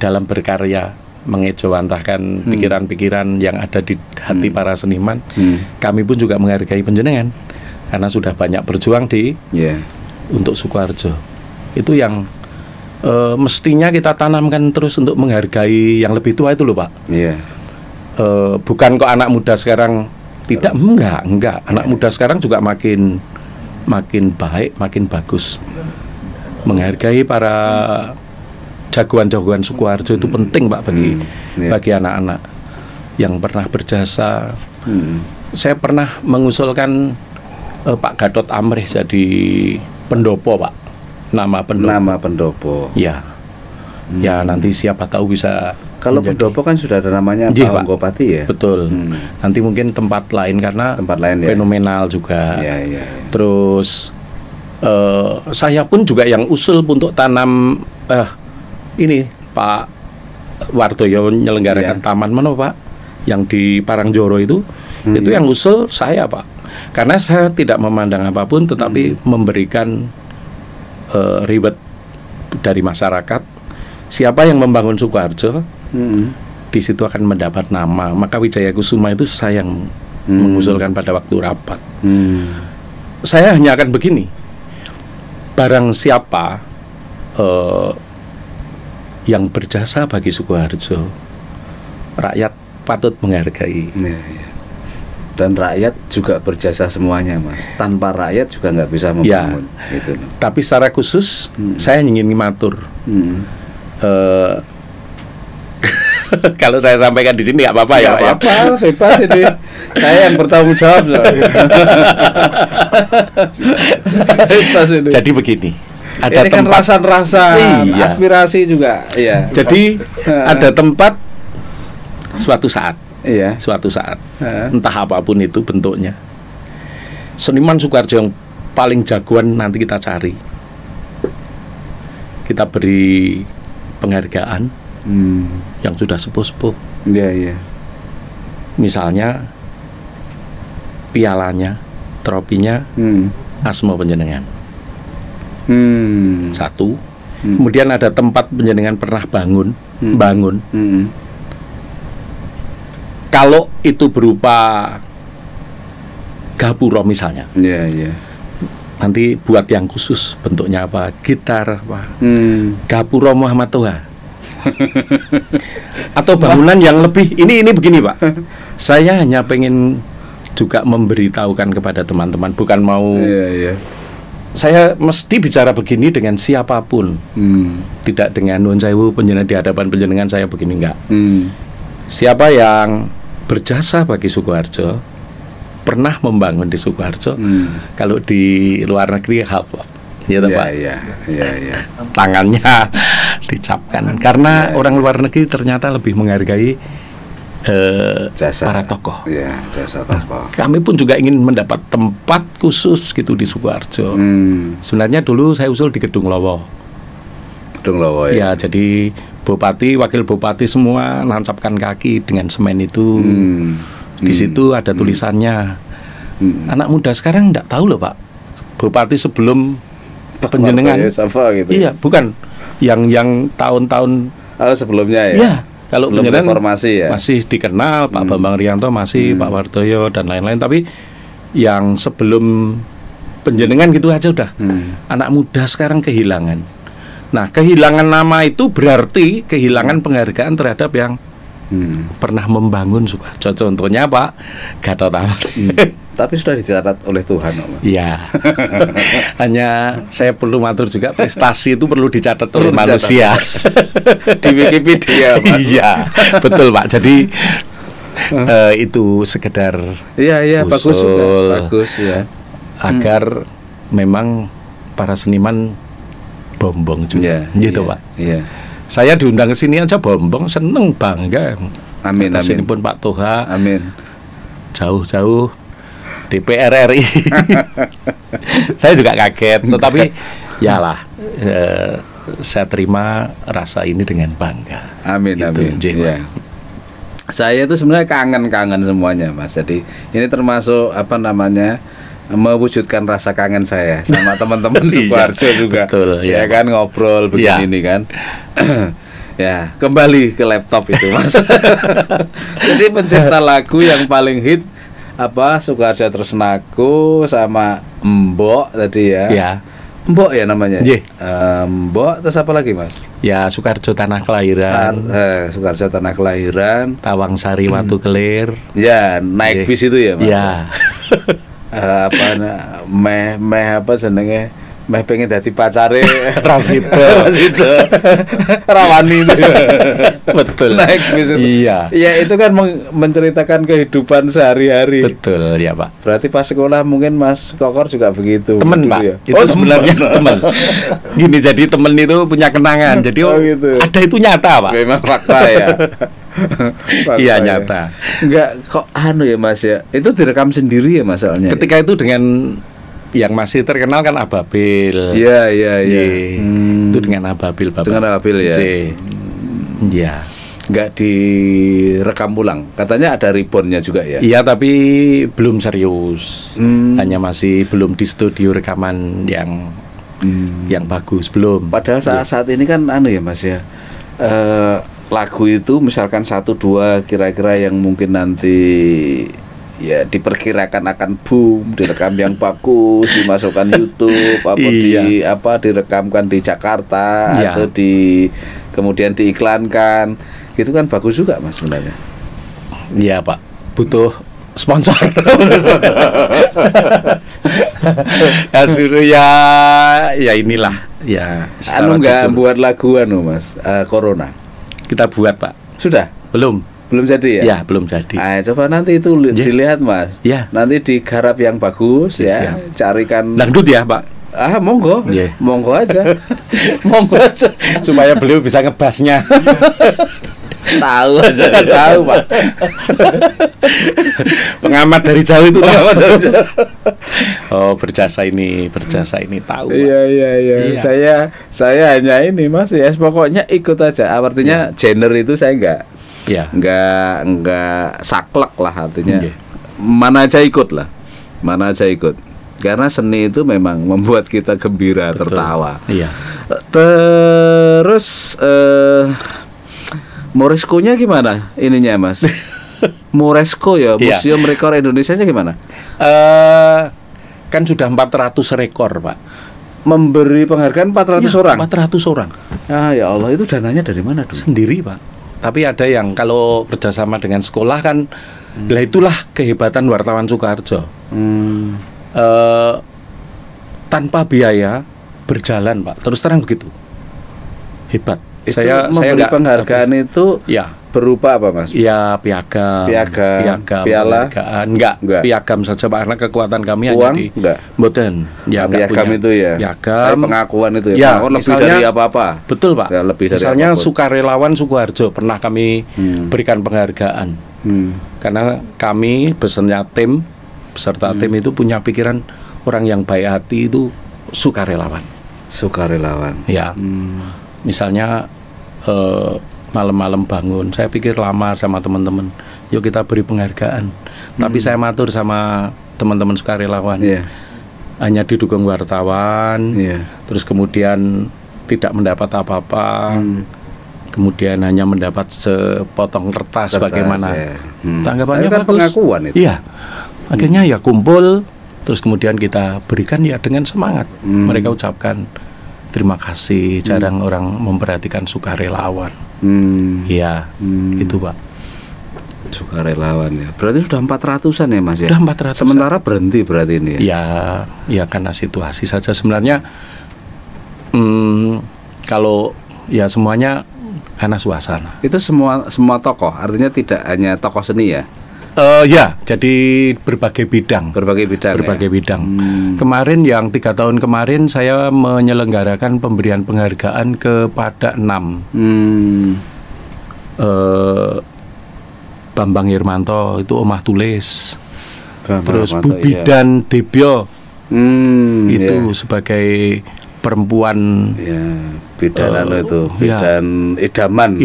dalam berkarya, mengejawantahkan pikiran-pikiran yang ada di hati para seniman, kami pun juga menghargai penjenengan karena sudah banyak berjuang untuk Sukoharjo. Itu yang mestinya kita tanamkan terus untuk menghargai yang lebih tua itu loh Pak. Bukan kok anak muda sekarang tidak, enggak. Anak muda sekarang juga makin baik, makin bagus. Menghargai para jagoan-jagoan Sukoharjo itu penting Pak bagi anak-anak yang pernah berjasa. Saya pernah mengusulkan Pak Gatot Amrih jadi pendopo Pak. Nama pendopo. Ya. Ya nanti siapa tahu bisa. Kalau pendopo kan sudah ada namanya Pak Onggopati ya. Betul. Nanti mungkin tempat lain karena fenomenal juga. Terus saya pun juga yang usul untuk tanam ini Pak Wardoyo menyelenggarakan taman mana Pak yang di Parangjoro itu yang usul saya Pak, karena saya tidak memandang apapun tetapi memberikan reward dari masyarakat. Siapa yang membangun Sukoharjo di situ akan mendapat nama. Maka Wijaya Kusuma itu saya yang mengusulkan pada waktu rapat. Saya hanya akan begini, barang siapa yang berjasa bagi Sukoharjo, rakyat patut menghargai. Dan rakyat juga berjasa semuanya Mas. Tanpa rakyat juga nggak bisa membangun. Gitu. Tapi secara khusus saya ingin matur. Kalau saya sampaikan di sini nggak apa-apa ya? Nggak apa-apa, bebas ini. Saya yang bertanggung jawab. Bebas ini. Jadi begini. Ada ini tempat kan rasa aspirasi juga. Jadi ada tempat suatu saat. Suatu saat, entah apapun itu bentuknya, seniman Sukoharjo yang paling jagoan nanti kita cari, kita beri penghargaan yang sudah sepuh-sepuh. Misalnya pialanya, tropinya, asma panjenengan. Satu. Kemudian ada tempat panjenengan pernah bangun. Kalau itu berupa gapura misalnya, nanti buat yang khusus bentuknya apa, gitar apa, gapura Muhammad Toha, atau bangunan yang lebih. Ini begini Pak, saya hanya pengen juga memberitahukan kepada teman-teman, bukan mau. Saya mesti bicara begini dengan siapapun, tidak dengan nuwun sewu panjenengan di hadapan panjenengan saya begini enggak. Siapa yang berjasa bagi Sukoharjo, pernah membangun di Sukoharjo, kalau di luar negeri hafal, Pak. Tangannya dicapkan, karena orang luar negeri ternyata lebih menghargai jasa para tokoh. Jasa tokoh. Kami pun juga ingin mendapat tempat khusus gitu di Sukoharjo. Sebenarnya dulu saya usul di Gedung Lowo. Ya, jadi bupati, wakil bupati semua nancapkan kaki dengan semen itu. Di situ ada tulisannya, Anak muda sekarang enggak tahu loh Pak. Bupati sebelum penjenengan. Siapa gitu? Iya, bukan yang tahun-tahun sebelumnya ya. Iya, kalau sebelum penjenengan reformasi ya. masih dikenal Pak Bambang Rianto, masih Pak Wardoyo dan lain-lain, tapi yang sebelum penjenengan gitu aja udah. Anak muda sekarang kehilangan. Nah, kehilangan nama itu berarti kehilangan penghargaan terhadap yang pernah membangun Sukoharjo. Contohnya Pak Gatot. Tapi sudah dicatat oleh Tuhan, Mas. Iya. Hanya saya perlu matur juga, prestasi itu perlu dicatat oleh manusia. Di Wikipedia, Mas. Iya, betul Pak. Jadi itu sekedar Iya, bagus usul juga. Bagus ya. Agar memang para seniman bombong juga, gitu Pak. Iya. Saya diundang ke sini aja bombong, seneng, bangga. Amin. Sini pun Pak Toha. Amin. Jauh-jauh DPR RI. Saya juga kaget, tetapi yalah, saya terima rasa ini dengan bangga. Amin. Gitu, Amin. Ya. Saya itu sebenarnya kangen semuanya, Mas. Jadi ini termasuk mewujudkan rasa kangen saya sama teman-teman Sukoharjo juga. Betul, ya kan, ngobrol begini nih kan. Ya, kembali ke laptop itu, Mas. Jadi pencipta lagu yang paling hit Sukoharjo Tresnaku sama Mbok tadi ya. Ya. Mbok ya namanya. Yeah. Mbok terus apa lagi, Mas? Ya, Sukoharjo Tanah Kelahiran. Sukoharjo Tanah Kelahiran. Tawang Sari Watu Kelir. Ya, naik bis itu ya, Mas. Ya. Meh pengen dadi pacare Rasito. Rawani itu. Betul. Naik bis itu. Iya. Ya itu kan menceritakan kehidupan sehari-hari. Betul ya Pak. Berarti pas sekolah mungkin Mas Kokor juga begitu. Temen gitu Pak. ya? Itu sebenarnya temen. Gini, jadi temen itu punya kenangan. Jadi gitu. ada itu nyata Pak. Memang fakta ya. Iya nyata. Enggak kok ya Mas ya. Itu direkam sendiri ya masalahnya. Ketika itu dengan yang masih terkenal kan Ababil. Iya. Itu dengan Ababil Bapak. Dengan Ababil ya. Iya. Nggak direkam ulang. Katanya ada reboundnya juga ya. Iya, tapi belum serius. Hanya masih belum di studio rekaman yang bagus, belum. Padahal saat ini kan ya Mas ya. Lagu itu misalkan 1-2 kira-kira yang mungkin nanti ya diperkirakan akan boom, direkam yang bagus, dimasukkan YouTube, direkamkan di Jakarta atau kemudian diiklankan, gitu kan bagus juga Mas sebenarnya. Iya Pak, butuh sponsor. ya inilah ya. Nggak buat lagu Mas, Corona. Kita buat Pak. Sudah? Belum jadi ya? Ya, belum jadi. Coba nanti itu dilihat Mas. Ya. Nanti digarap yang bagus ya. Carikan dangdut ya Pak. Monggo. Yeah. Monggo aja. Monggo aja. Supaya beliau bisa ngebasnya. Tahu aja. Tahu Pak. Pengamat dari jauh itu. Oh, berjasa ini tahu. Iya. Saya hanya ini Mas ya. Pokoknya ikut aja. Artinya genre itu saya enggak saklek lah artinya. Mana aja ikut. Karena seni itu memang membuat kita gembira, tertawa. Iya. Terus Moresco-nya gimana ininya Mas? Moresco ya, Museum Rekor Indonesia-nya gimana? Kan sudah 400 rekor Pak. Memberi penghargaan 400 orang? 400 orang. Ya Allah, itu dananya dari mana dulu? Sendiri Pak. Tapi ada yang kalau kerjasama dengan sekolah kan, lah itulah kehebatan wartawan Sukoharjo. Tanpa biaya berjalan Pak, terus terang begitu hebat. Itu memberi penghargaan itu berupa apa Mas? Ya piagam, piala, enggak, piagam saja Pak, karena kekuatan kami uang, hanya di enggak. Mboten. Ya piagam itu ya. Piagam, pengakuan itu ya. Pengakuan lebih dari apa-apa. Betul Pak. Ya, lebih dari misalnya apapun. sukarelawan Sukoharjo pernah kami berikan penghargaan. Karena kami beserta tim itu punya pikiran orang yang baik hati itu sukarelawan. Ya. Misalnya malam-malam bangun, saya pikir lama sama teman-teman, yuk kita beri penghargaan. Tapi saya matur sama teman-teman sukarelawan. Iya. Hanya didukung wartawan, Iya. terus kemudian tidak mendapat apa-apa, kemudian hanya mendapat sepotong kertas bagaimana. Ya. Tanggapannya Tapi kan bagus. pengakuan itu. Iya. Akhirnya ya kumpul, terus kemudian kita berikan ya dengan semangat. Mereka ucapkan terima kasih, jarang orang memperhatikan sukarelawan. Iya, gitu Pak. Sukarelawan ya. Berarti sudah 400-an ya Mas ya? Sudah 400-an. Sementara berhenti berarti ini ya? Ya karena situasi saja sebenarnya. Kalau ya semuanya karena suasana. Itu semua tokoh, artinya tidak hanya tokoh seni ya? Ya, jadi berbagai bidang. Berbagai bidang. Berbagai bidang. Kemarin yang 3 tahun kemarin saya menyelenggarakan pemberian penghargaan kepada 6. Bambang Irmanto itu Omah Tulis. Terus Bu Bidan Debyo itu sebagai perempuan bidan itu bidan idaman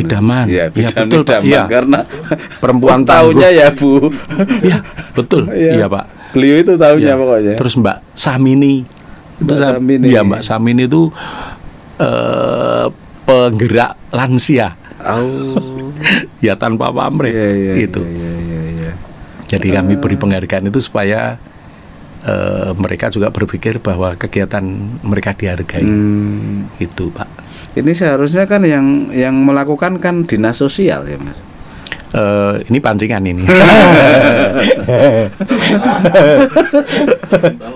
ya, bidan betul, idaman ya. Karena perempuan tahunya ya Bu ya betul iya Pak, beliau itu tahunya pokoknya. Terus Mbak Samini itu ya Mbak Samini itu penggerak lansia ya tanpa pamrih gitu. Jadi kami beri penghargaan itu supaya mereka juga berpikir bahwa kegiatan mereka dihargai. Itu Pak. Ini seharusnya kan yang melakukan kan dinas sosial ya Mas. Ini pancingan ini.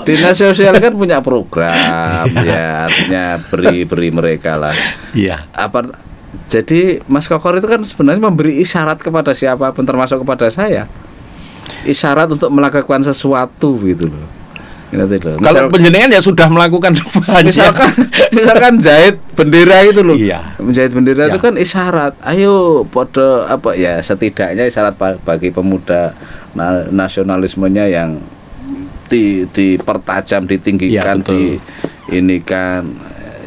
Dinas sosial kan punya program ya, artinya beri mereka lah. Iya. Jadi Mas Kokor itu kan sebenarnya memberi isyarat kepada siapapun termasuk kepada saya. Isyarat untuk melakukan sesuatu gitu loh. Kalau penjenengan ya sudah melakukan misalkan jahit bendera itu loh. Iya. Menjahit bendera itu kan isyarat. Ayo podo apa ya, setidaknya isyarat bagi pemuda nasionalismenya yang dipertajam, ditinggikan, ini kan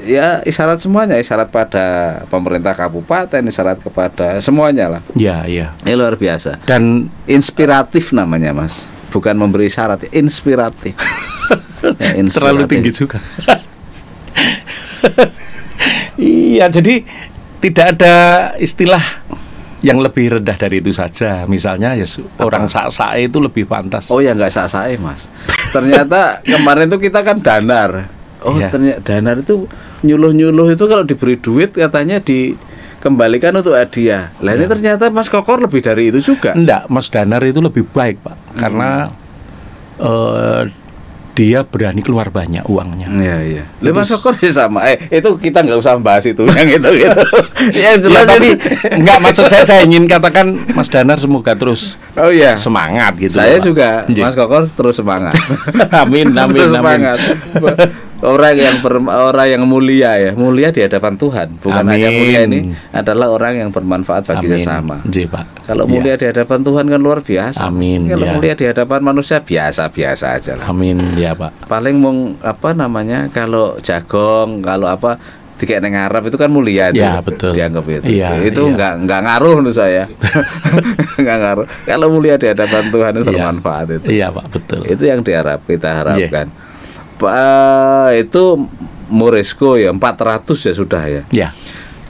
ya isyarat semuanya, isyarat pada pemerintah kabupaten, isyarat kepada semuanya lah. Iya, iya. Ini luar biasa. Dan inspiratif namanya Mas. Bukan memberi syarat, inspiratif. Ya, inspiratif. Terlalu tinggi juga. Iya, jadi tidak ada istilah yang lebih rendah dari itu saja. Misalnya ya orang sak-sae itu lebih pantas. Oh ya nggak sak-sae Mas. Ternyata kemarin tuh kita kan danar. Oh iya. Ternyata danar itu nyuluh-nyuluh itu kalau diberi duit katanya dikembalikan untuk hadiah. Lah ini ternyata Mas Kokor lebih dari itu juga. Enggak, Mas Danar itu lebih baik Pak. Karena dia berani keluar banyak uangnya. Iya, iya. Mas Kokor ya sama. Itu kita nggak usah bahas itu yang itu. Yang jelas ya, tapi enggak, maksud saya ingin katakan Mas Danar semoga terus semangat gitu. Saya juga Mas Kokor terus semangat. Amin, amin, terus amin. Semangat. Orang yang mulia ya, mulia di hadapan Tuhan. Bukan hanya mulia ini adalah orang yang bermanfaat bagi sesama. Pak. Kalau mulia di hadapan Tuhan kan luar biasa. Amin. Kalau mulia di hadapan manusia biasa-biasa aja lah. Amin, ya Pak. Paling kalau jagong, kalau apa dikek neng Arab itu kan mulia itu. Ya, betul. Dianggap itu. Ya, itu enggak ngaruh menurut saya. Enggak ngaruh. Kalau mulia di hadapan Tuhan itu bermanfaat itu. Iya, Pak, betul. Itu yang kita harapkan. Itu Moresco ya 400 ya sudah ya. Ya.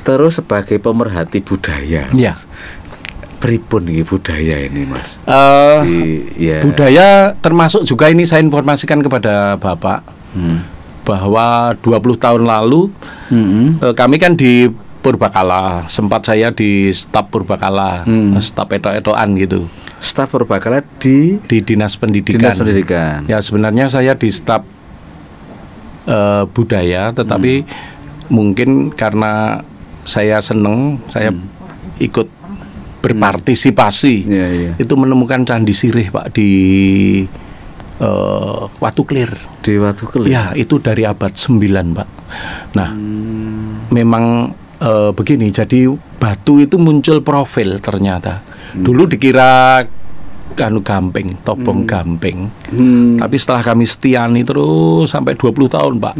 Terus sebagai pemerhati budaya. Ya. Pripun nih budaya ini Mas? Budaya termasuk juga ini saya informasikan kepada Bapak bahwa 20 tahun lalu kami kan di Purbakala, sempat saya di staf Purbakala, staf etok-etokan gitu. Staf Purbakala di Dinas Pendidikan. Dinas Pendidikan. Ya sebenarnya saya di staf budaya, tetapi mungkin karena saya seneng, saya ikut berpartisipasi. Itu menemukan Candi Sirih Pak di Watu Klir. Di Watu Klir. Ya, itu dari abad 9 Pak. Nah, memang begini, jadi batu itu muncul profil ternyata. Dulu dikira gamping, topong gamping. Tapi setelah kami setiani terus sampai 20 tahun Pak.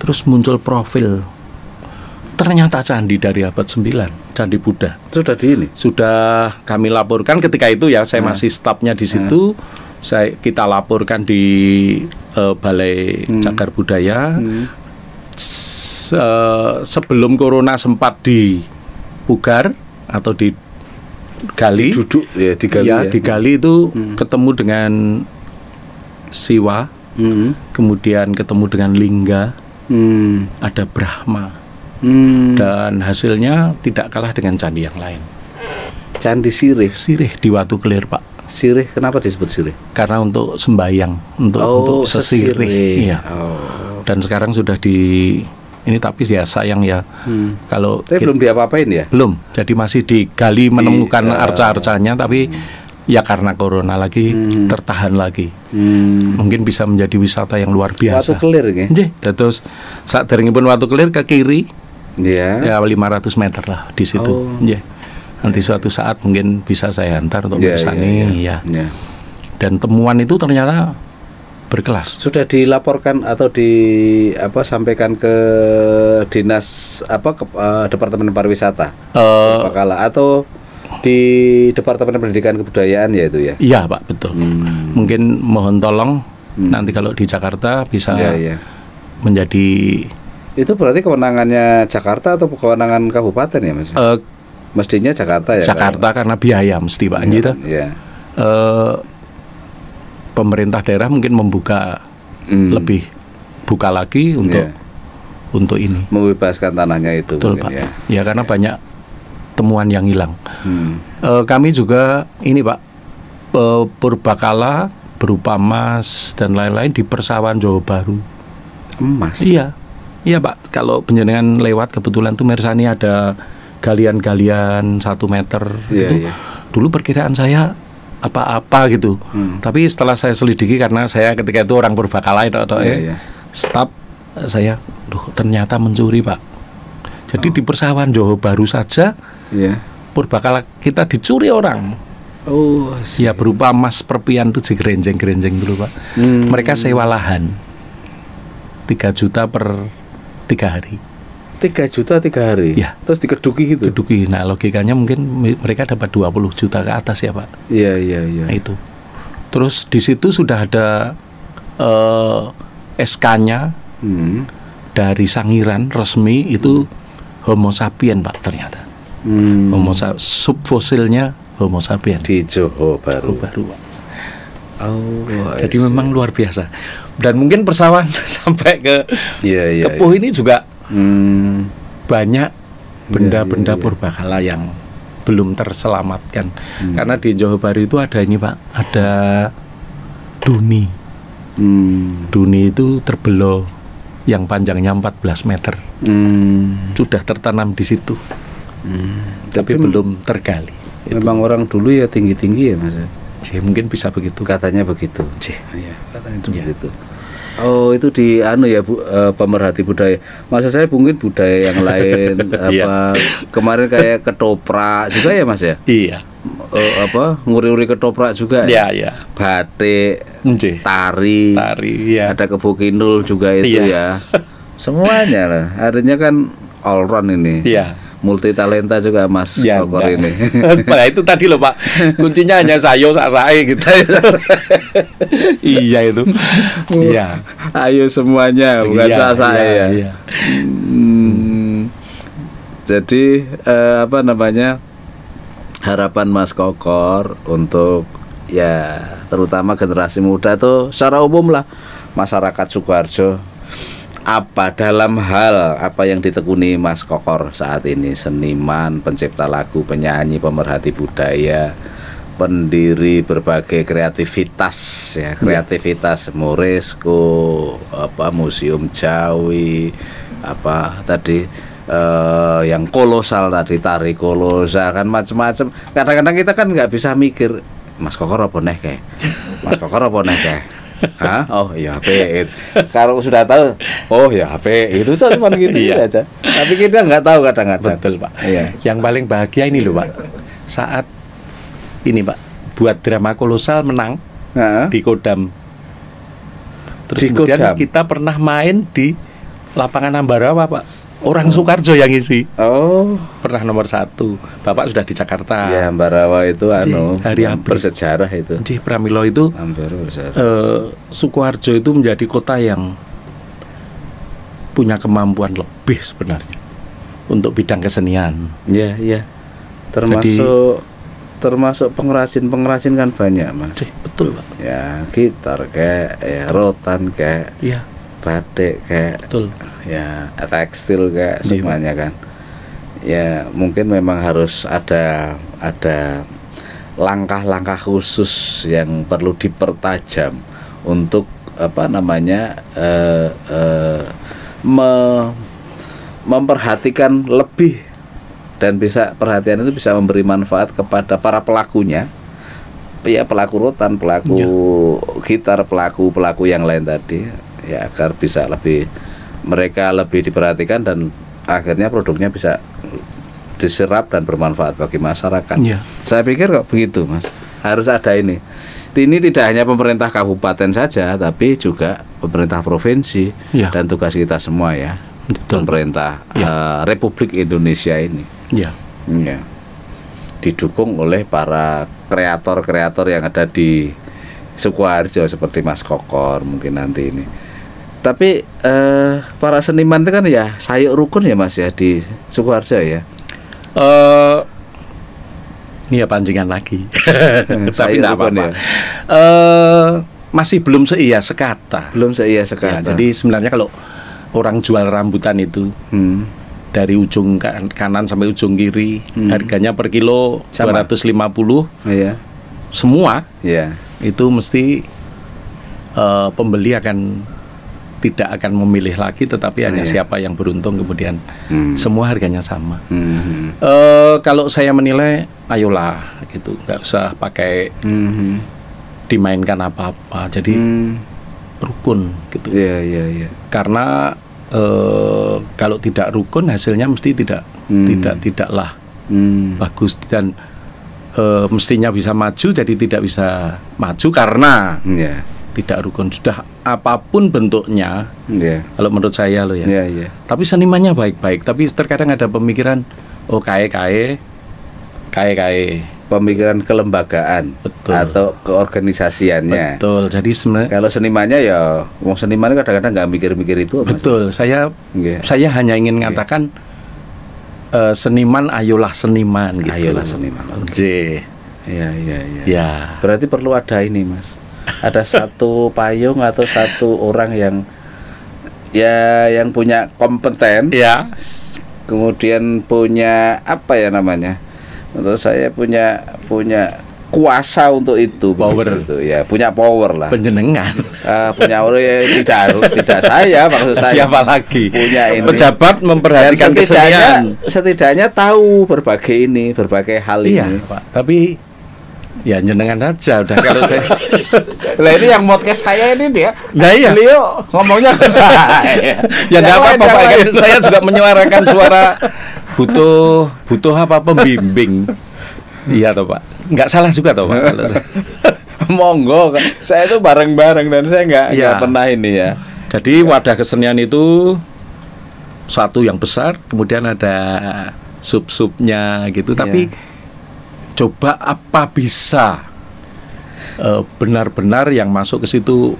Terus muncul profil. Ternyata candi dari abad 9, Candi Buddha. Sudah kami laporkan ketika itu ya, saya masih stafnya di situ. kita laporkan di Balai Cagar Budaya. Sebelum corona sempat dipugar atau digali, duduk ya, digali ya. Digali itu ketemu dengan Siwa, kemudian ketemu dengan Lingga, ada Brahma, dan hasilnya tidak kalah dengan candi yang lain. Candi Sirih. Sirih di Watu Kelir, Pak. Sirih, kenapa disebut Sirih? Karena untuk sembayang, untuk sesirih. Iya. Dan sekarang sudah ini tapi ya sayang ya, kalau tapi belum diapa-apain ya? Belum, jadi masih digali menemukan arca-arcanya, tapi ya karena corona lagi tertahan lagi. Mungkin bisa menjadi wisata yang luar biasa. Watu Kelir nggih. Nggih, terus saat derengipun Watu Kelir ke kiri, ya 500 meter lah di situ. Nggih. Nanti suatu saat mungkin bisa saya antar untuk bersani ya. Dan temuan itu ternyata berkelas. Sudah dilaporkan atau sampaikan ke dinas Departemen Pariwisata Bengkala atau di Departemen Pendidikan Kebudayaan ya itu ya? Iya Pak, betul. Mungkin mohon tolong nanti kalau di Jakarta bisa menjadi. Itu berarti kewenangannya Jakarta atau kewenangan kabupaten ya Mas? Mestinya Jakarta ya? Jakarta karena biaya mesti Pak Anjita. Iya. Pemerintah daerah mungkin membuka lebih buka lagi untuk ini, membebaskan tanahnya itu. Betul Pak. Ya karena banyak temuan yang hilang. Kami juga ini Pak, purbakala berupa emas dan lain-lain di persawahan Jawa Baru. Emas? Iya Pak. Kalau penjenengan lewat kebetulan tuh mirsani ada galian-galian 1 meter itu. Dulu perkiraan saya apa-apa gitu. Tapi setelah saya selidiki, karena saya ketika itu orang purbakala staf saya, ternyata mencuri Pak. Jadi di persawahan Jawa Baru saja purbakala kita dicuri orang. Ya berupa emas perpian tuh gerenjeng-gerenjeng dulu Pak. Mereka sewa lahan 3 juta per 3 hari. 3 juta 3 hari? Ya. Terus dikeduki gitu? Keduki. Nah logikanya mungkin mereka dapat 20 juta ke atas ya Pak. Iya. Nah, itu. Terus di situ sudah ada SK-nya dari Sangiran resmi itu Homo sapien Pak ternyata. Subfosilnya Homo sapien di Johor Baru. Pak. Jadi memang luar biasa. Dan mungkin persawahan sampai ke Kepuh ini juga banyak benda-benda purbakala yang belum terselamatkan. Karena di Johor Baru itu ada ini Pak, ada duni. Duni itu terbelah yang panjangnya 14 meter. Sudah tertanam di situ. Tapi belum tergali. Memang orang dulu ya tinggi-tinggi ya Mas. Mungkin bisa begitu. Katanya begitu. Katanya itu begitu. Itu di pemerhati budaya. Maksud saya mungkin budaya yang lain kemarin kayak ketoprak juga ya Mas ya? Iya. Nguri-uri ketoprak juga ya? Iya. Batik, tari ya. Ada Kebo Kinul juga itu ya. Semuanya lah. Artinya kan all round ini. Iya. Multi talenta juga Mas Kokor ini. Nah itu tadi loh Pak, kuncinya hanya sayo sak-sae gitu. Iya itu. Iya. Ayo semuanya, bukan sak-sae ya. Iya. Jadi harapan Mas Kokor untuk terutama generasi muda tuh secara umum lah masyarakat Sukoharjo, dalam hal apa yang ditekuni Mas Kokor saat ini, seniman, pencipta lagu, penyanyi, pemerhati budaya, pendiri berbagai kreativitas Moresco, Museum Jawi, yang kolosal tadi, tari kolosal kan macam-macam. Kadang-kadang kita kan nggak bisa mikir Mas Kokor apa neh kayak, Mas Kokor apa neh kayak. HP. Kalau sudah tahu, HP itu cuma gitu aja. Tapi kita nggak tahu kadang-kadang. Betul Pak. Iya. Yang paling bahagia ini loh Pak, saat ini Pak buat drama kolosal menang di Kodam. Terus kemudian kita pernah main di lapangan Ambarawa Pak. Orang Sukoharjo yang isi. Oh, Pernah nomor 1. Bapak sudah di Jakarta. ya Ambarawa itu Hari Abri. bersejarah itu. Di Pramilo itu Ambarawa bersejarah. Sukoharjo itu menjadi kota yang punya kemampuan lebih sebenarnya untuk bidang kesenian. Iya, iya. Termasuk pengrajin kan banyak, Mas. Betul, Pak. Ya, gitar kayak, ya rotan kayak, Iya, batik kayak, betul. ya tekstil kayak Iya, semuanya kan. Ya, mungkin memang harus ada langkah-langkah khusus yang perlu dipertajam untuk apa namanya memperhatikan lebih, dan perhatian itu bisa memberi manfaat kepada para pelakunya, ya pelaku rotan, pelaku gitar, pelaku yang lain tadi, ya agar bisa mereka lebih diperhatikan dan akhirnya produknya bisa diserap dan bermanfaat bagi masyarakat. Ya. Saya pikir kok begitu, Mas. Harus ada ini. Ini tidak hanya pemerintah kabupaten saja, tapi juga pemerintah provinsi dan tugas kita semua ya. Betul. Pemerintah Republik Indonesia ini. Ya. Didukung oleh para kreator-kreator yang ada di Sukoharjo seperti Mas Kokor mungkin nanti ini. Tapi para seniman itu kan ya sayuk rukun ya Mas ya di Sukoharjo ya. Ini ya pancingan lagi. Tapi Sayuk tidak rukun apa-apa. ya. Masih belum seia sekata. Belum seia sekata. Ya, jadi sebenarnya kalau orang jual rambutan itu dari ujung kanan sampai ujung kiri harganya per kilo Sama. 250. Iya. Semua Iya. itu mesti pembeli tidak akan memilih lagi, tetapi hanya siapa yang beruntung kemudian semua harganya sama. Kalau saya menilai, ayolah gitu, nggak usah pakai dimainkan apa-apa, jadi rukun gitu. Iya. Karena kalau tidak rukun hasilnya mesti tidaklah bagus, dan mestinya bisa maju jadi tidak bisa maju karena tidak rukun. Sudah apapun bentuknya, kalau menurut saya loh ya. Tapi senimannya baik-baik, tapi terkadang ada pemikiran kae. Pemikiran kelembagaan. Betul. Atau keorganisasiannya. Betul. Jadi sebenarnya kalau senimannya ya, wong seniman kadang-kadang nggak mikir-mikir itu. Betul. Saya hanya ingin mengatakan seniman, ayolah seniman gitu. Ayolah seniman. Oke. Iya. Ya. Berarti perlu ada ini, Mas. Ada satu payung atau satu orang yang punya kompeten. Ya. Kemudian punya apa ya namanya? Menurut saya punya kuasa untuk itu, power itu ya, punya power lah. Penjenengan. Punya power ya, tidak saya, maksud saya. Siapa lagi? Punya ini. Pejabat memperhatikan kesenian. Setidaknya tahu berbagai hal ini. Pak. Tapi ya jenengan aja udah kalau saya. Lah ini yang podcast saya ini dia. Nah, iya. Beliau ngomongnya ke saya. Ya enggak apa-apa Pak, kan saya juga menyuarakan suara butuh apa pembimbing. Iya toh Pak. Enggak salah juga toh Pak. Monggo, saya itu bareng-bareng dan saya enggak pernah ini ya. Jadi wadah kesenian itu satu yang besar, kemudian ada sub-subnya gitu. Tapi coba apa bisa benar-benar yang masuk ke situ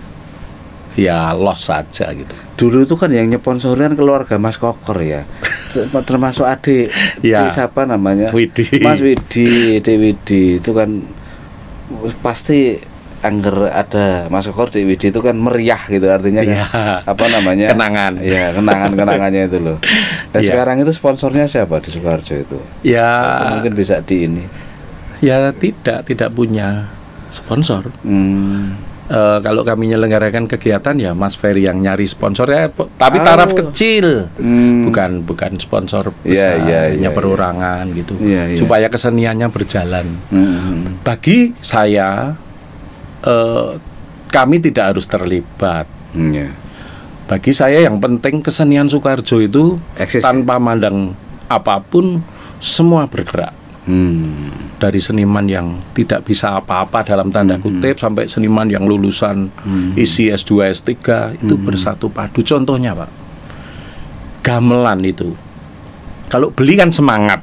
ya loss saja gitu. Dulu itu kan yang nyponsorin keluarga Mas Kokor ya. Termasuk adik siapa namanya? Widi. Mas Widi, Widi itu kan pasti angger ada Mas Kokor di Widi itu kan meriah gitu, artinya kan apa namanya? Kenangan. Iya, kenangannya itu loh. Dan sekarang itu sponsornya siapa di Sukoharjo itu? Ya. Atau mungkin bisa di ini. Ya tidak punya sponsor. Kalau kami menyelenggarakan kegiatan ya Mas Ferry yang nyari sponsor ya, tapi taraf kecil, bukan sponsor besar, hanya perorangan gitu, supaya keseniannya berjalan. Bagi saya, kami tidak harus terlibat. Bagi saya yang penting kesenian Sukoharjo itu tanpa mandang apapun semua bergerak. Dari seniman yang tidak bisa apa-apa dalam tanda kutip sampai seniman yang lulusan isi S2, S3 itu bersatu padu. Contohnya Pak, gamelan itu. Kalau beli kan semangat.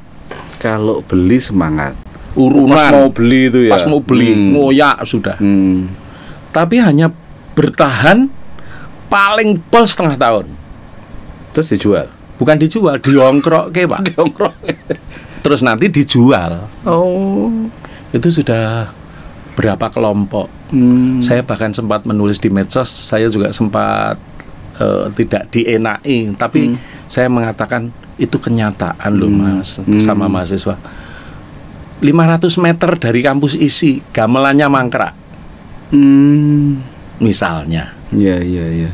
Kalau beli semangat. Urunan. Pas mau beli itu ya. Pas mau beli, ngoyak sudah. Tapi hanya bertahan paling pol setengah tahun. Terus dijual. Bukan dijual, diongkrok Pak. Diongkrok. Terus nanti dijual. Oh. Itu sudah berapa kelompok. Saya bahkan sempat menulis di medsos. Saya juga sempat tidak dienai, tapi saya mengatakan itu kenyataan loh Mas, sama mahasiswa. 500 meter dari kampus isi gamelannya mangkrak. Misalnya. Iya.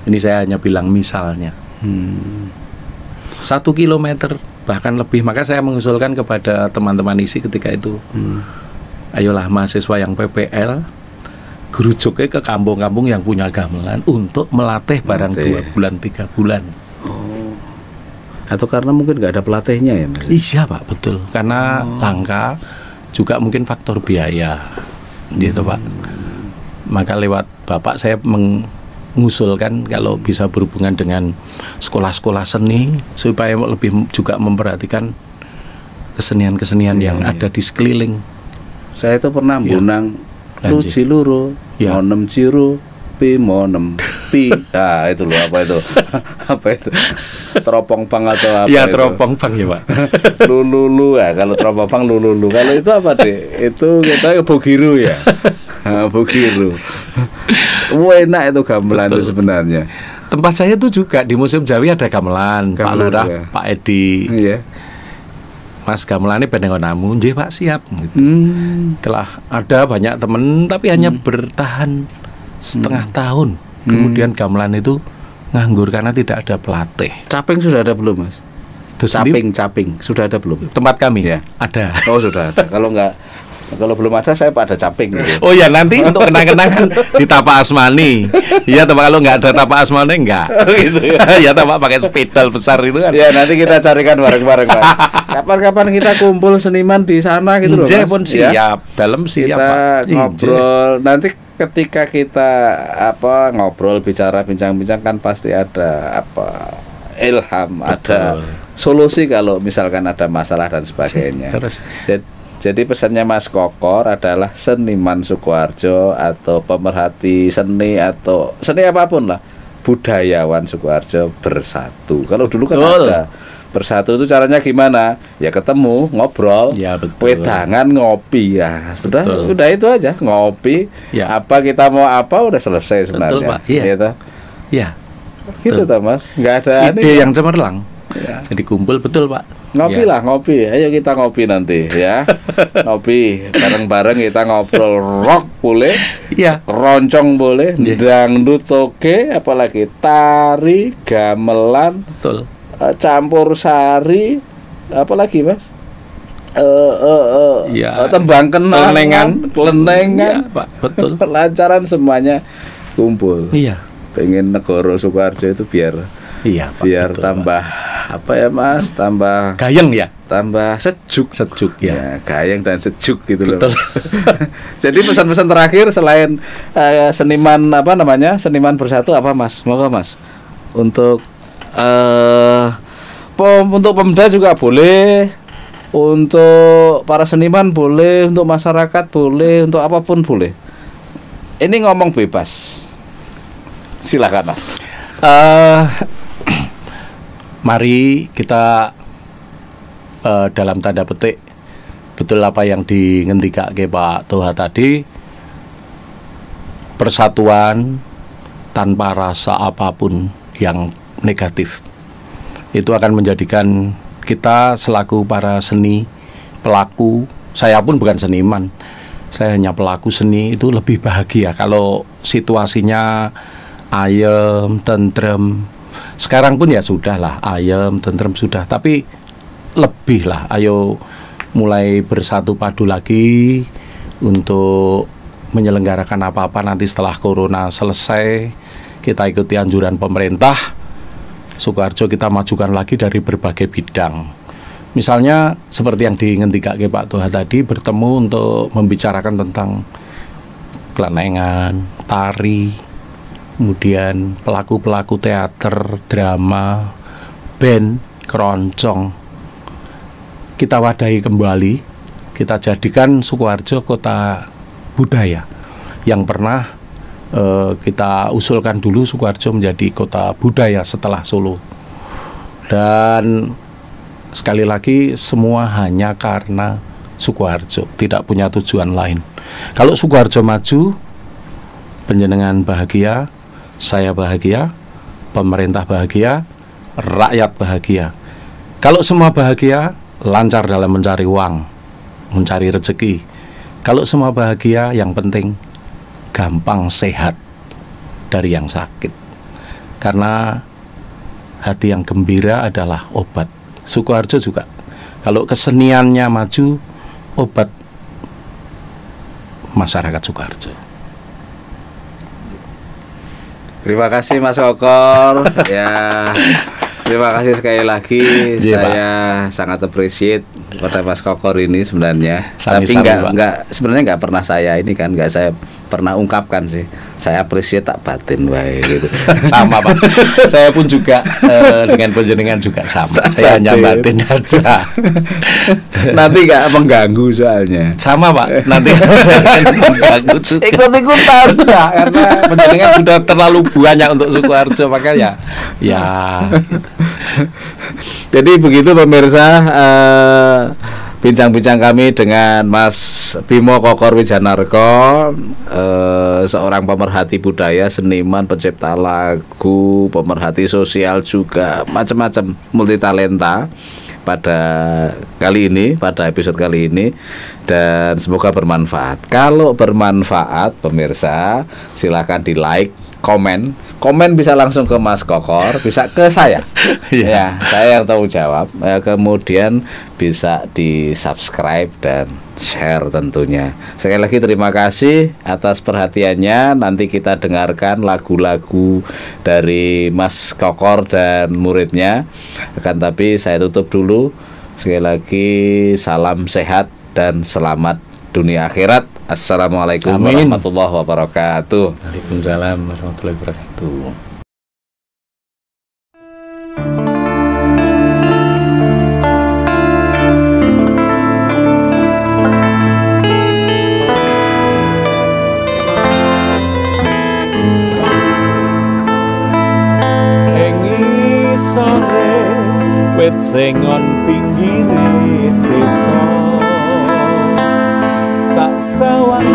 Ini saya hanya bilang misalnya. 1 kilometer bahkan lebih. Maka saya mengusulkan kepada teman-teman isi ketika itu, ayolah mahasiswa yang PPL, gerujuknya ke kampung-kampung yang punya gamelan untuk melatih barang 2 bulan 3 bulan. Atau karena mungkin nggak ada pelatihnya ya Mas? Iya Pak, betul. Karena langka, juga mungkin faktor biaya, gitu Pak. Maka lewat Bapak saya mengusulkan kalau bisa berhubungan dengan sekolah-sekolah seni supaya lebih juga memperhatikan kesenian-kesenian yang ada di sekeliling. Saya itu pernah bunang lu ciluru, monem ciru, pi monem pi. Ah itu loh, apa itu? Apa itu? Teropong pang atau apa? Ya itu? teropong pang ya Pak. Lulu ya, kalau teropong pang lulu. Kalau itu apa deh? Itu kita bogiru ya. Bogiru. Enak itu gamelan itu sebenarnya. Tempat saya tuh juga di Museum Jawi ada gamelan, Pak Lurah, ya. Pak Edi. Iya. Mas gamelane beneng namu, nggih Pak siap gitu. Telah ada banyak temen tapi hanya bertahan setengah tahun. Kemudian gamelan itu nganggur karena tidak ada pelatih. Caping sudah ada belum Mas? Caping sudah ada belum? Tempat kami ya ada. Oh sudah ada. Kalau belum ada saya pada caping gitu. Oh ya nanti untuk kenang-kenangan di Tapak Asmani. Iya teman, kalau nggak ada Tapak Asmani enggak. Gitu ya. Ya Tapak pakai spidol besar itu kan. Ya nanti kita carikan bareng-bareng Pak. Kapan-kapan kita kumpul seniman di sana gitu loh Mas. Pun siap, ya. Dalam siap kita Pak. Ngobrol. Nanti ketika kita ngobrol, bicara, bincang-bincang kan pasti ada ilham, betul. Ada solusi kalau misalkan ada masalah dan sebagainya. Jadi pesannya Mas Kokor adalah seniman Sukoharjo atau pemerhati seni atau seni apapun lah, budayawan Sukoharjo bersatu. Kalau dulu kan ada bersatu itu caranya gimana? Ya ketemu, ngobrol, ya, betul. wedangan, ngopi ya. Sudah itu aja, ngopi. Ya. Apa kita mau apa udah selesai sebenarnya. Betul Pak, iya. Gitu. Ya. Gitu toh Mas. Enggak ada ide yang cemerlang. Ya. Jadi kumpul betul Pak. Ngopi lah, ngopi. Ayo kita ngopi nanti ya. Ngopi bareng-bareng, kita ngobrol rock boleh, iya. Keroncong boleh, dangdut oke, apalagi tari, gamelan, betul. Campur sari, apalagi Mas? Ya. Tembang kenangan, kelenengan, ya, Pak, betul. Lancaran semuanya kumpul. Iya. Pengen negara Sukoharjo itu biar Pak, biar betul, tambah Pak. Mas, tambah gayeng ya, tambah sejuk ya, gayeng dan sejuk gitu betul. Loh. Jadi pesan-pesan terakhir selain seniman seniman bersatu apa Mas? Moga Mas untuk untuk Pemda juga boleh, untuk para seniman boleh, untuk masyarakat boleh, untuk apapun boleh. Ini ngomong bebas. Silakan Mas. Mari kita dalam tanda petik betul apa yang dingendikake Pak Toha tadi, persatuan tanpa rasa apapun yang negatif itu akan menjadikan kita selaku para seni pelaku, saya pun bukan seniman, saya hanya pelaku seni, itu lebih bahagia kalau situasinya ayem, tentrem. Sekarang pun ya sudah lah, ayem, tentrem sudah, tapi lebih lah, ayo mulai bersatu padu lagi untuk menyelenggarakan apa-apa nanti setelah corona selesai. Kita ikuti anjuran pemerintah, Sukoharjo kita majukan lagi dari berbagai bidang. Misalnya seperti yang dingendikake Pak Toha tadi, bertemu untuk membicarakan tentang kelenengan, tari, kemudian pelaku-pelaku teater, drama, band, keroncong, kita wadahi kembali, kita jadikan Sukoharjo kota budaya yang pernah kita usulkan dulu Sukoharjo menjadi kota budaya setelah Solo. Dan sekali lagi semua hanya karena Sukoharjo, tidak punya tujuan lain. Kalau Sukoharjo maju, panjenengan bahagia, saya bahagia, pemerintah bahagia, rakyat bahagia. Kalau semua bahagia, lancar dalam mencari uang, mencari rezeki. Kalau semua bahagia, yang penting gampang sehat dari yang sakit. Karena hati yang gembira adalah obat. Sukoharjo juga. Kalau keseniannya maju, obat masyarakat Sukoharjo. Terima kasih Mas Kokor. Ya, terima kasih sekali lagi. Iya, Saya sangat appreciate pada Mas Kokor ini sebenarnya. Sami-sami, Tapi Pak. sebenarnya nggak pernah saya ini kan, nggak saya pernah ungkapkan sih. Saya appreciate tak batin wae gitu. Sama Pak. Saya pun juga dengan panjenengan juga sama. Saya hanya batin aja. Nanti nggak mengganggu soalnya. Sama Pak. Nanti saya akan mengganggu juga. Ikut-ikutan. Ya, karena panjenengan sudah terlalu banyak untuk Sukoharjo, makanya ya. Jadi begitu pemirsa, bincang-bincang kami dengan Mas Bimo Kokor Wijanarko, seorang pemerhati budaya, seniman, pencipta lagu, pemerhati sosial juga, macam-macam, multitalenta pada episode kali ini, dan semoga bermanfaat. Kalau bermanfaat pemirsa, silakan di like, komen bisa langsung ke Mas Kokor, bisa ke saya. Ya, saya yang tahu jawab. Kemudian bisa di subscribe dan share tentunya. Sekali lagi terima kasih atas perhatiannya. Nanti kita dengarkan lagu-lagu dari Mas Kokor dan muridnya. Tapi saya tutup dulu. Sekali lagi salam sehat dan selamat dunia akhirat. Assalamualaikum warahmatullahi wabarakatuh. Waalaikumsalam warahmatullahi wabarakatuh. Engi sore wit sengon pinggire desa, tak sawan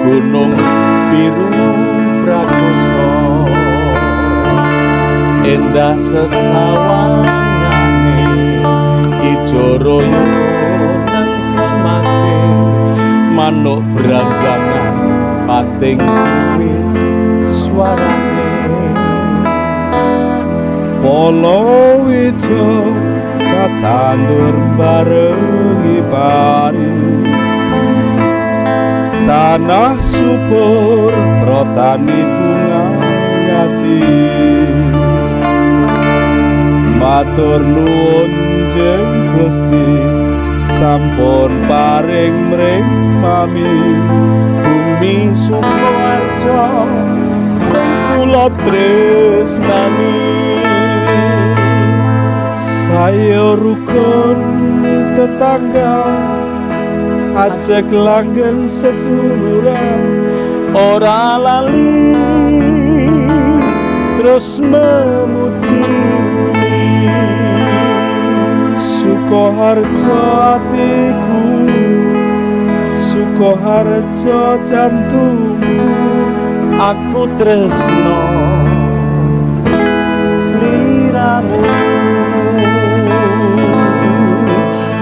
gunung biru prakoso, endah sesawangane ijo royo nang semake, manuk beranjangan pating ciwit suarane, polo wijo katandur barengi pari, tanah subur protani bunga ngati, matur nuwun jeng Gusti sampun paring mring mami, bumi Sukoharjo sing kula tresnani, saya rukun tetangga ajak langgeng seduluran, ora lali terus memuji Sukoharjo atiku, Sukoharjo jantungku, aku tresno sliramu.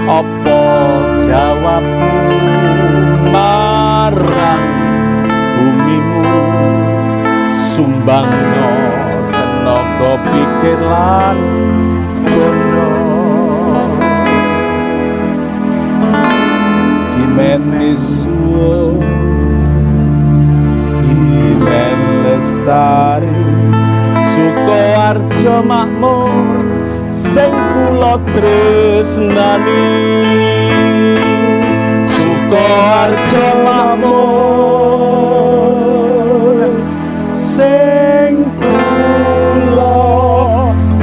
Apa jawabmu marang bumimu, sumbangno tenaga pikir lan gono, dimen misuwur dimen lestari, Sukoharjo makmur sing kula tresnani, Sukoharjo makmur sing kula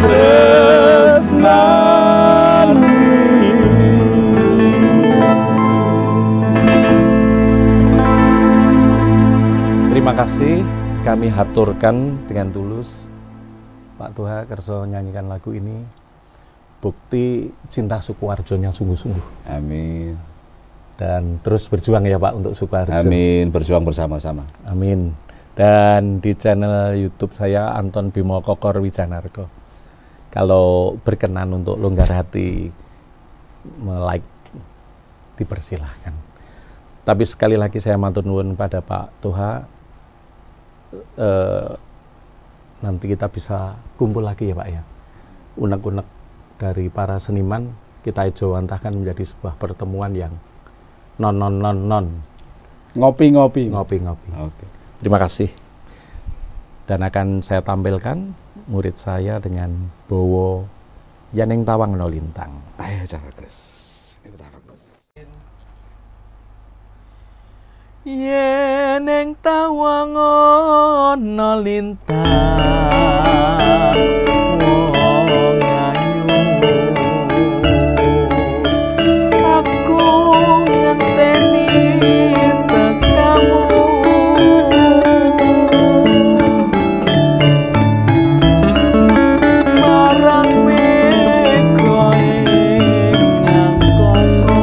tresnani. kasih kami haturkan dengan tulus Pak Toha kerso nyanyikan lagu ini, bukti cinta Sukoharjo yang sungguh-sungguh. Amin. Dan terus berjuang ya Pak untuk Sukoharjo. Amin, berjuang bersama-sama. Amin. Dan di channel YouTube saya Anton Bimo Kokor Wijanarko, kalau berkenan untuk longgar hati like, dipersilahkan. Tapi sekali lagi saya matur nuwun pada Pak Toha, nanti kita bisa kumpul lagi ya Pak ya. Unek-unek dari para seniman kita ijawantahkan menjadi sebuah pertemuan yang non. Ngopi-ngopi. Oke. Terima kasih. Dan akan saya tampilkan murid saya dengan Bowo Yaning Tawang No Lintang. Ayo Cabagus. Ini Cabagus. Yeneng tawang ana lintang wong ayu, aku ngenteni tekamu marang mega ing angkasa.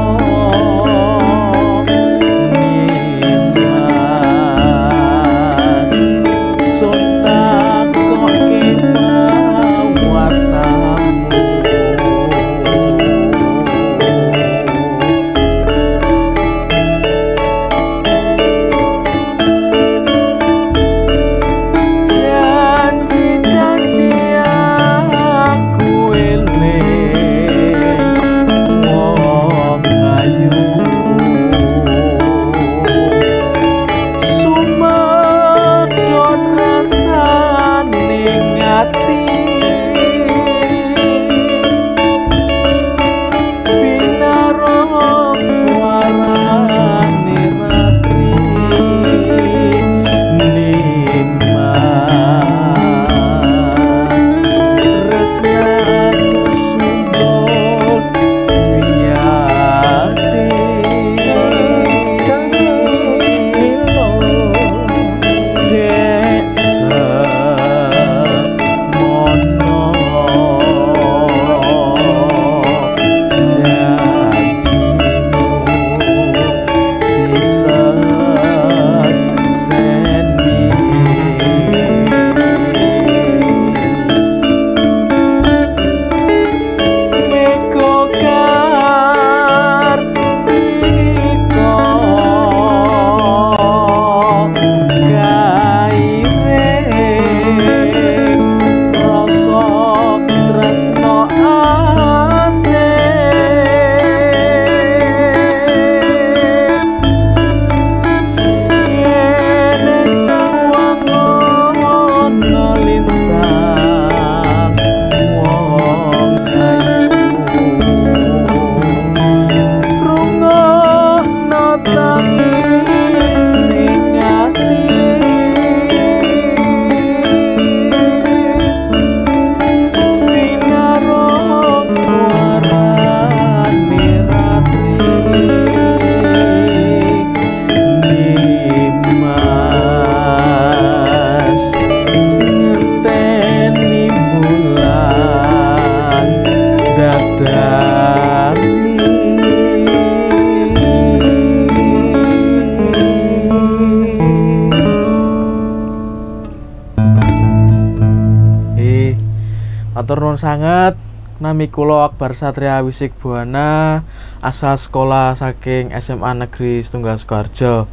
Matur nuwun sanget. Nami kula Akbar Satria Wisik Buana, asal sekolah saking SMA Negeri Setunggal Sukoharjo.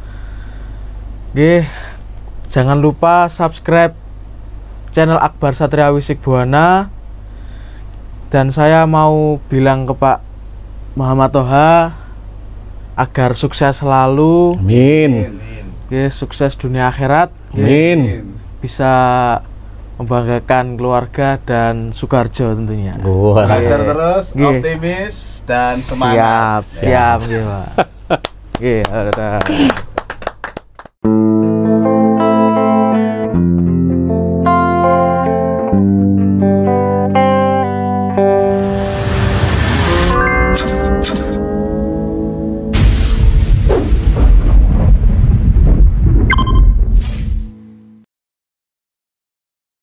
Nggih, jangan lupa subscribe channel Akbar Satria Wisik Buana. Dan saya mau bilang ke Pak Muhammad Toha agar sukses selalu. Amin. Nggih, sukses dunia akhirat. Amin. Bisa membanggakan keluarga dan Sukoharjo tentunya. Belajar terus, Nggih. optimis dan semangat. Siap, nggih, Pak. Nggih, ada.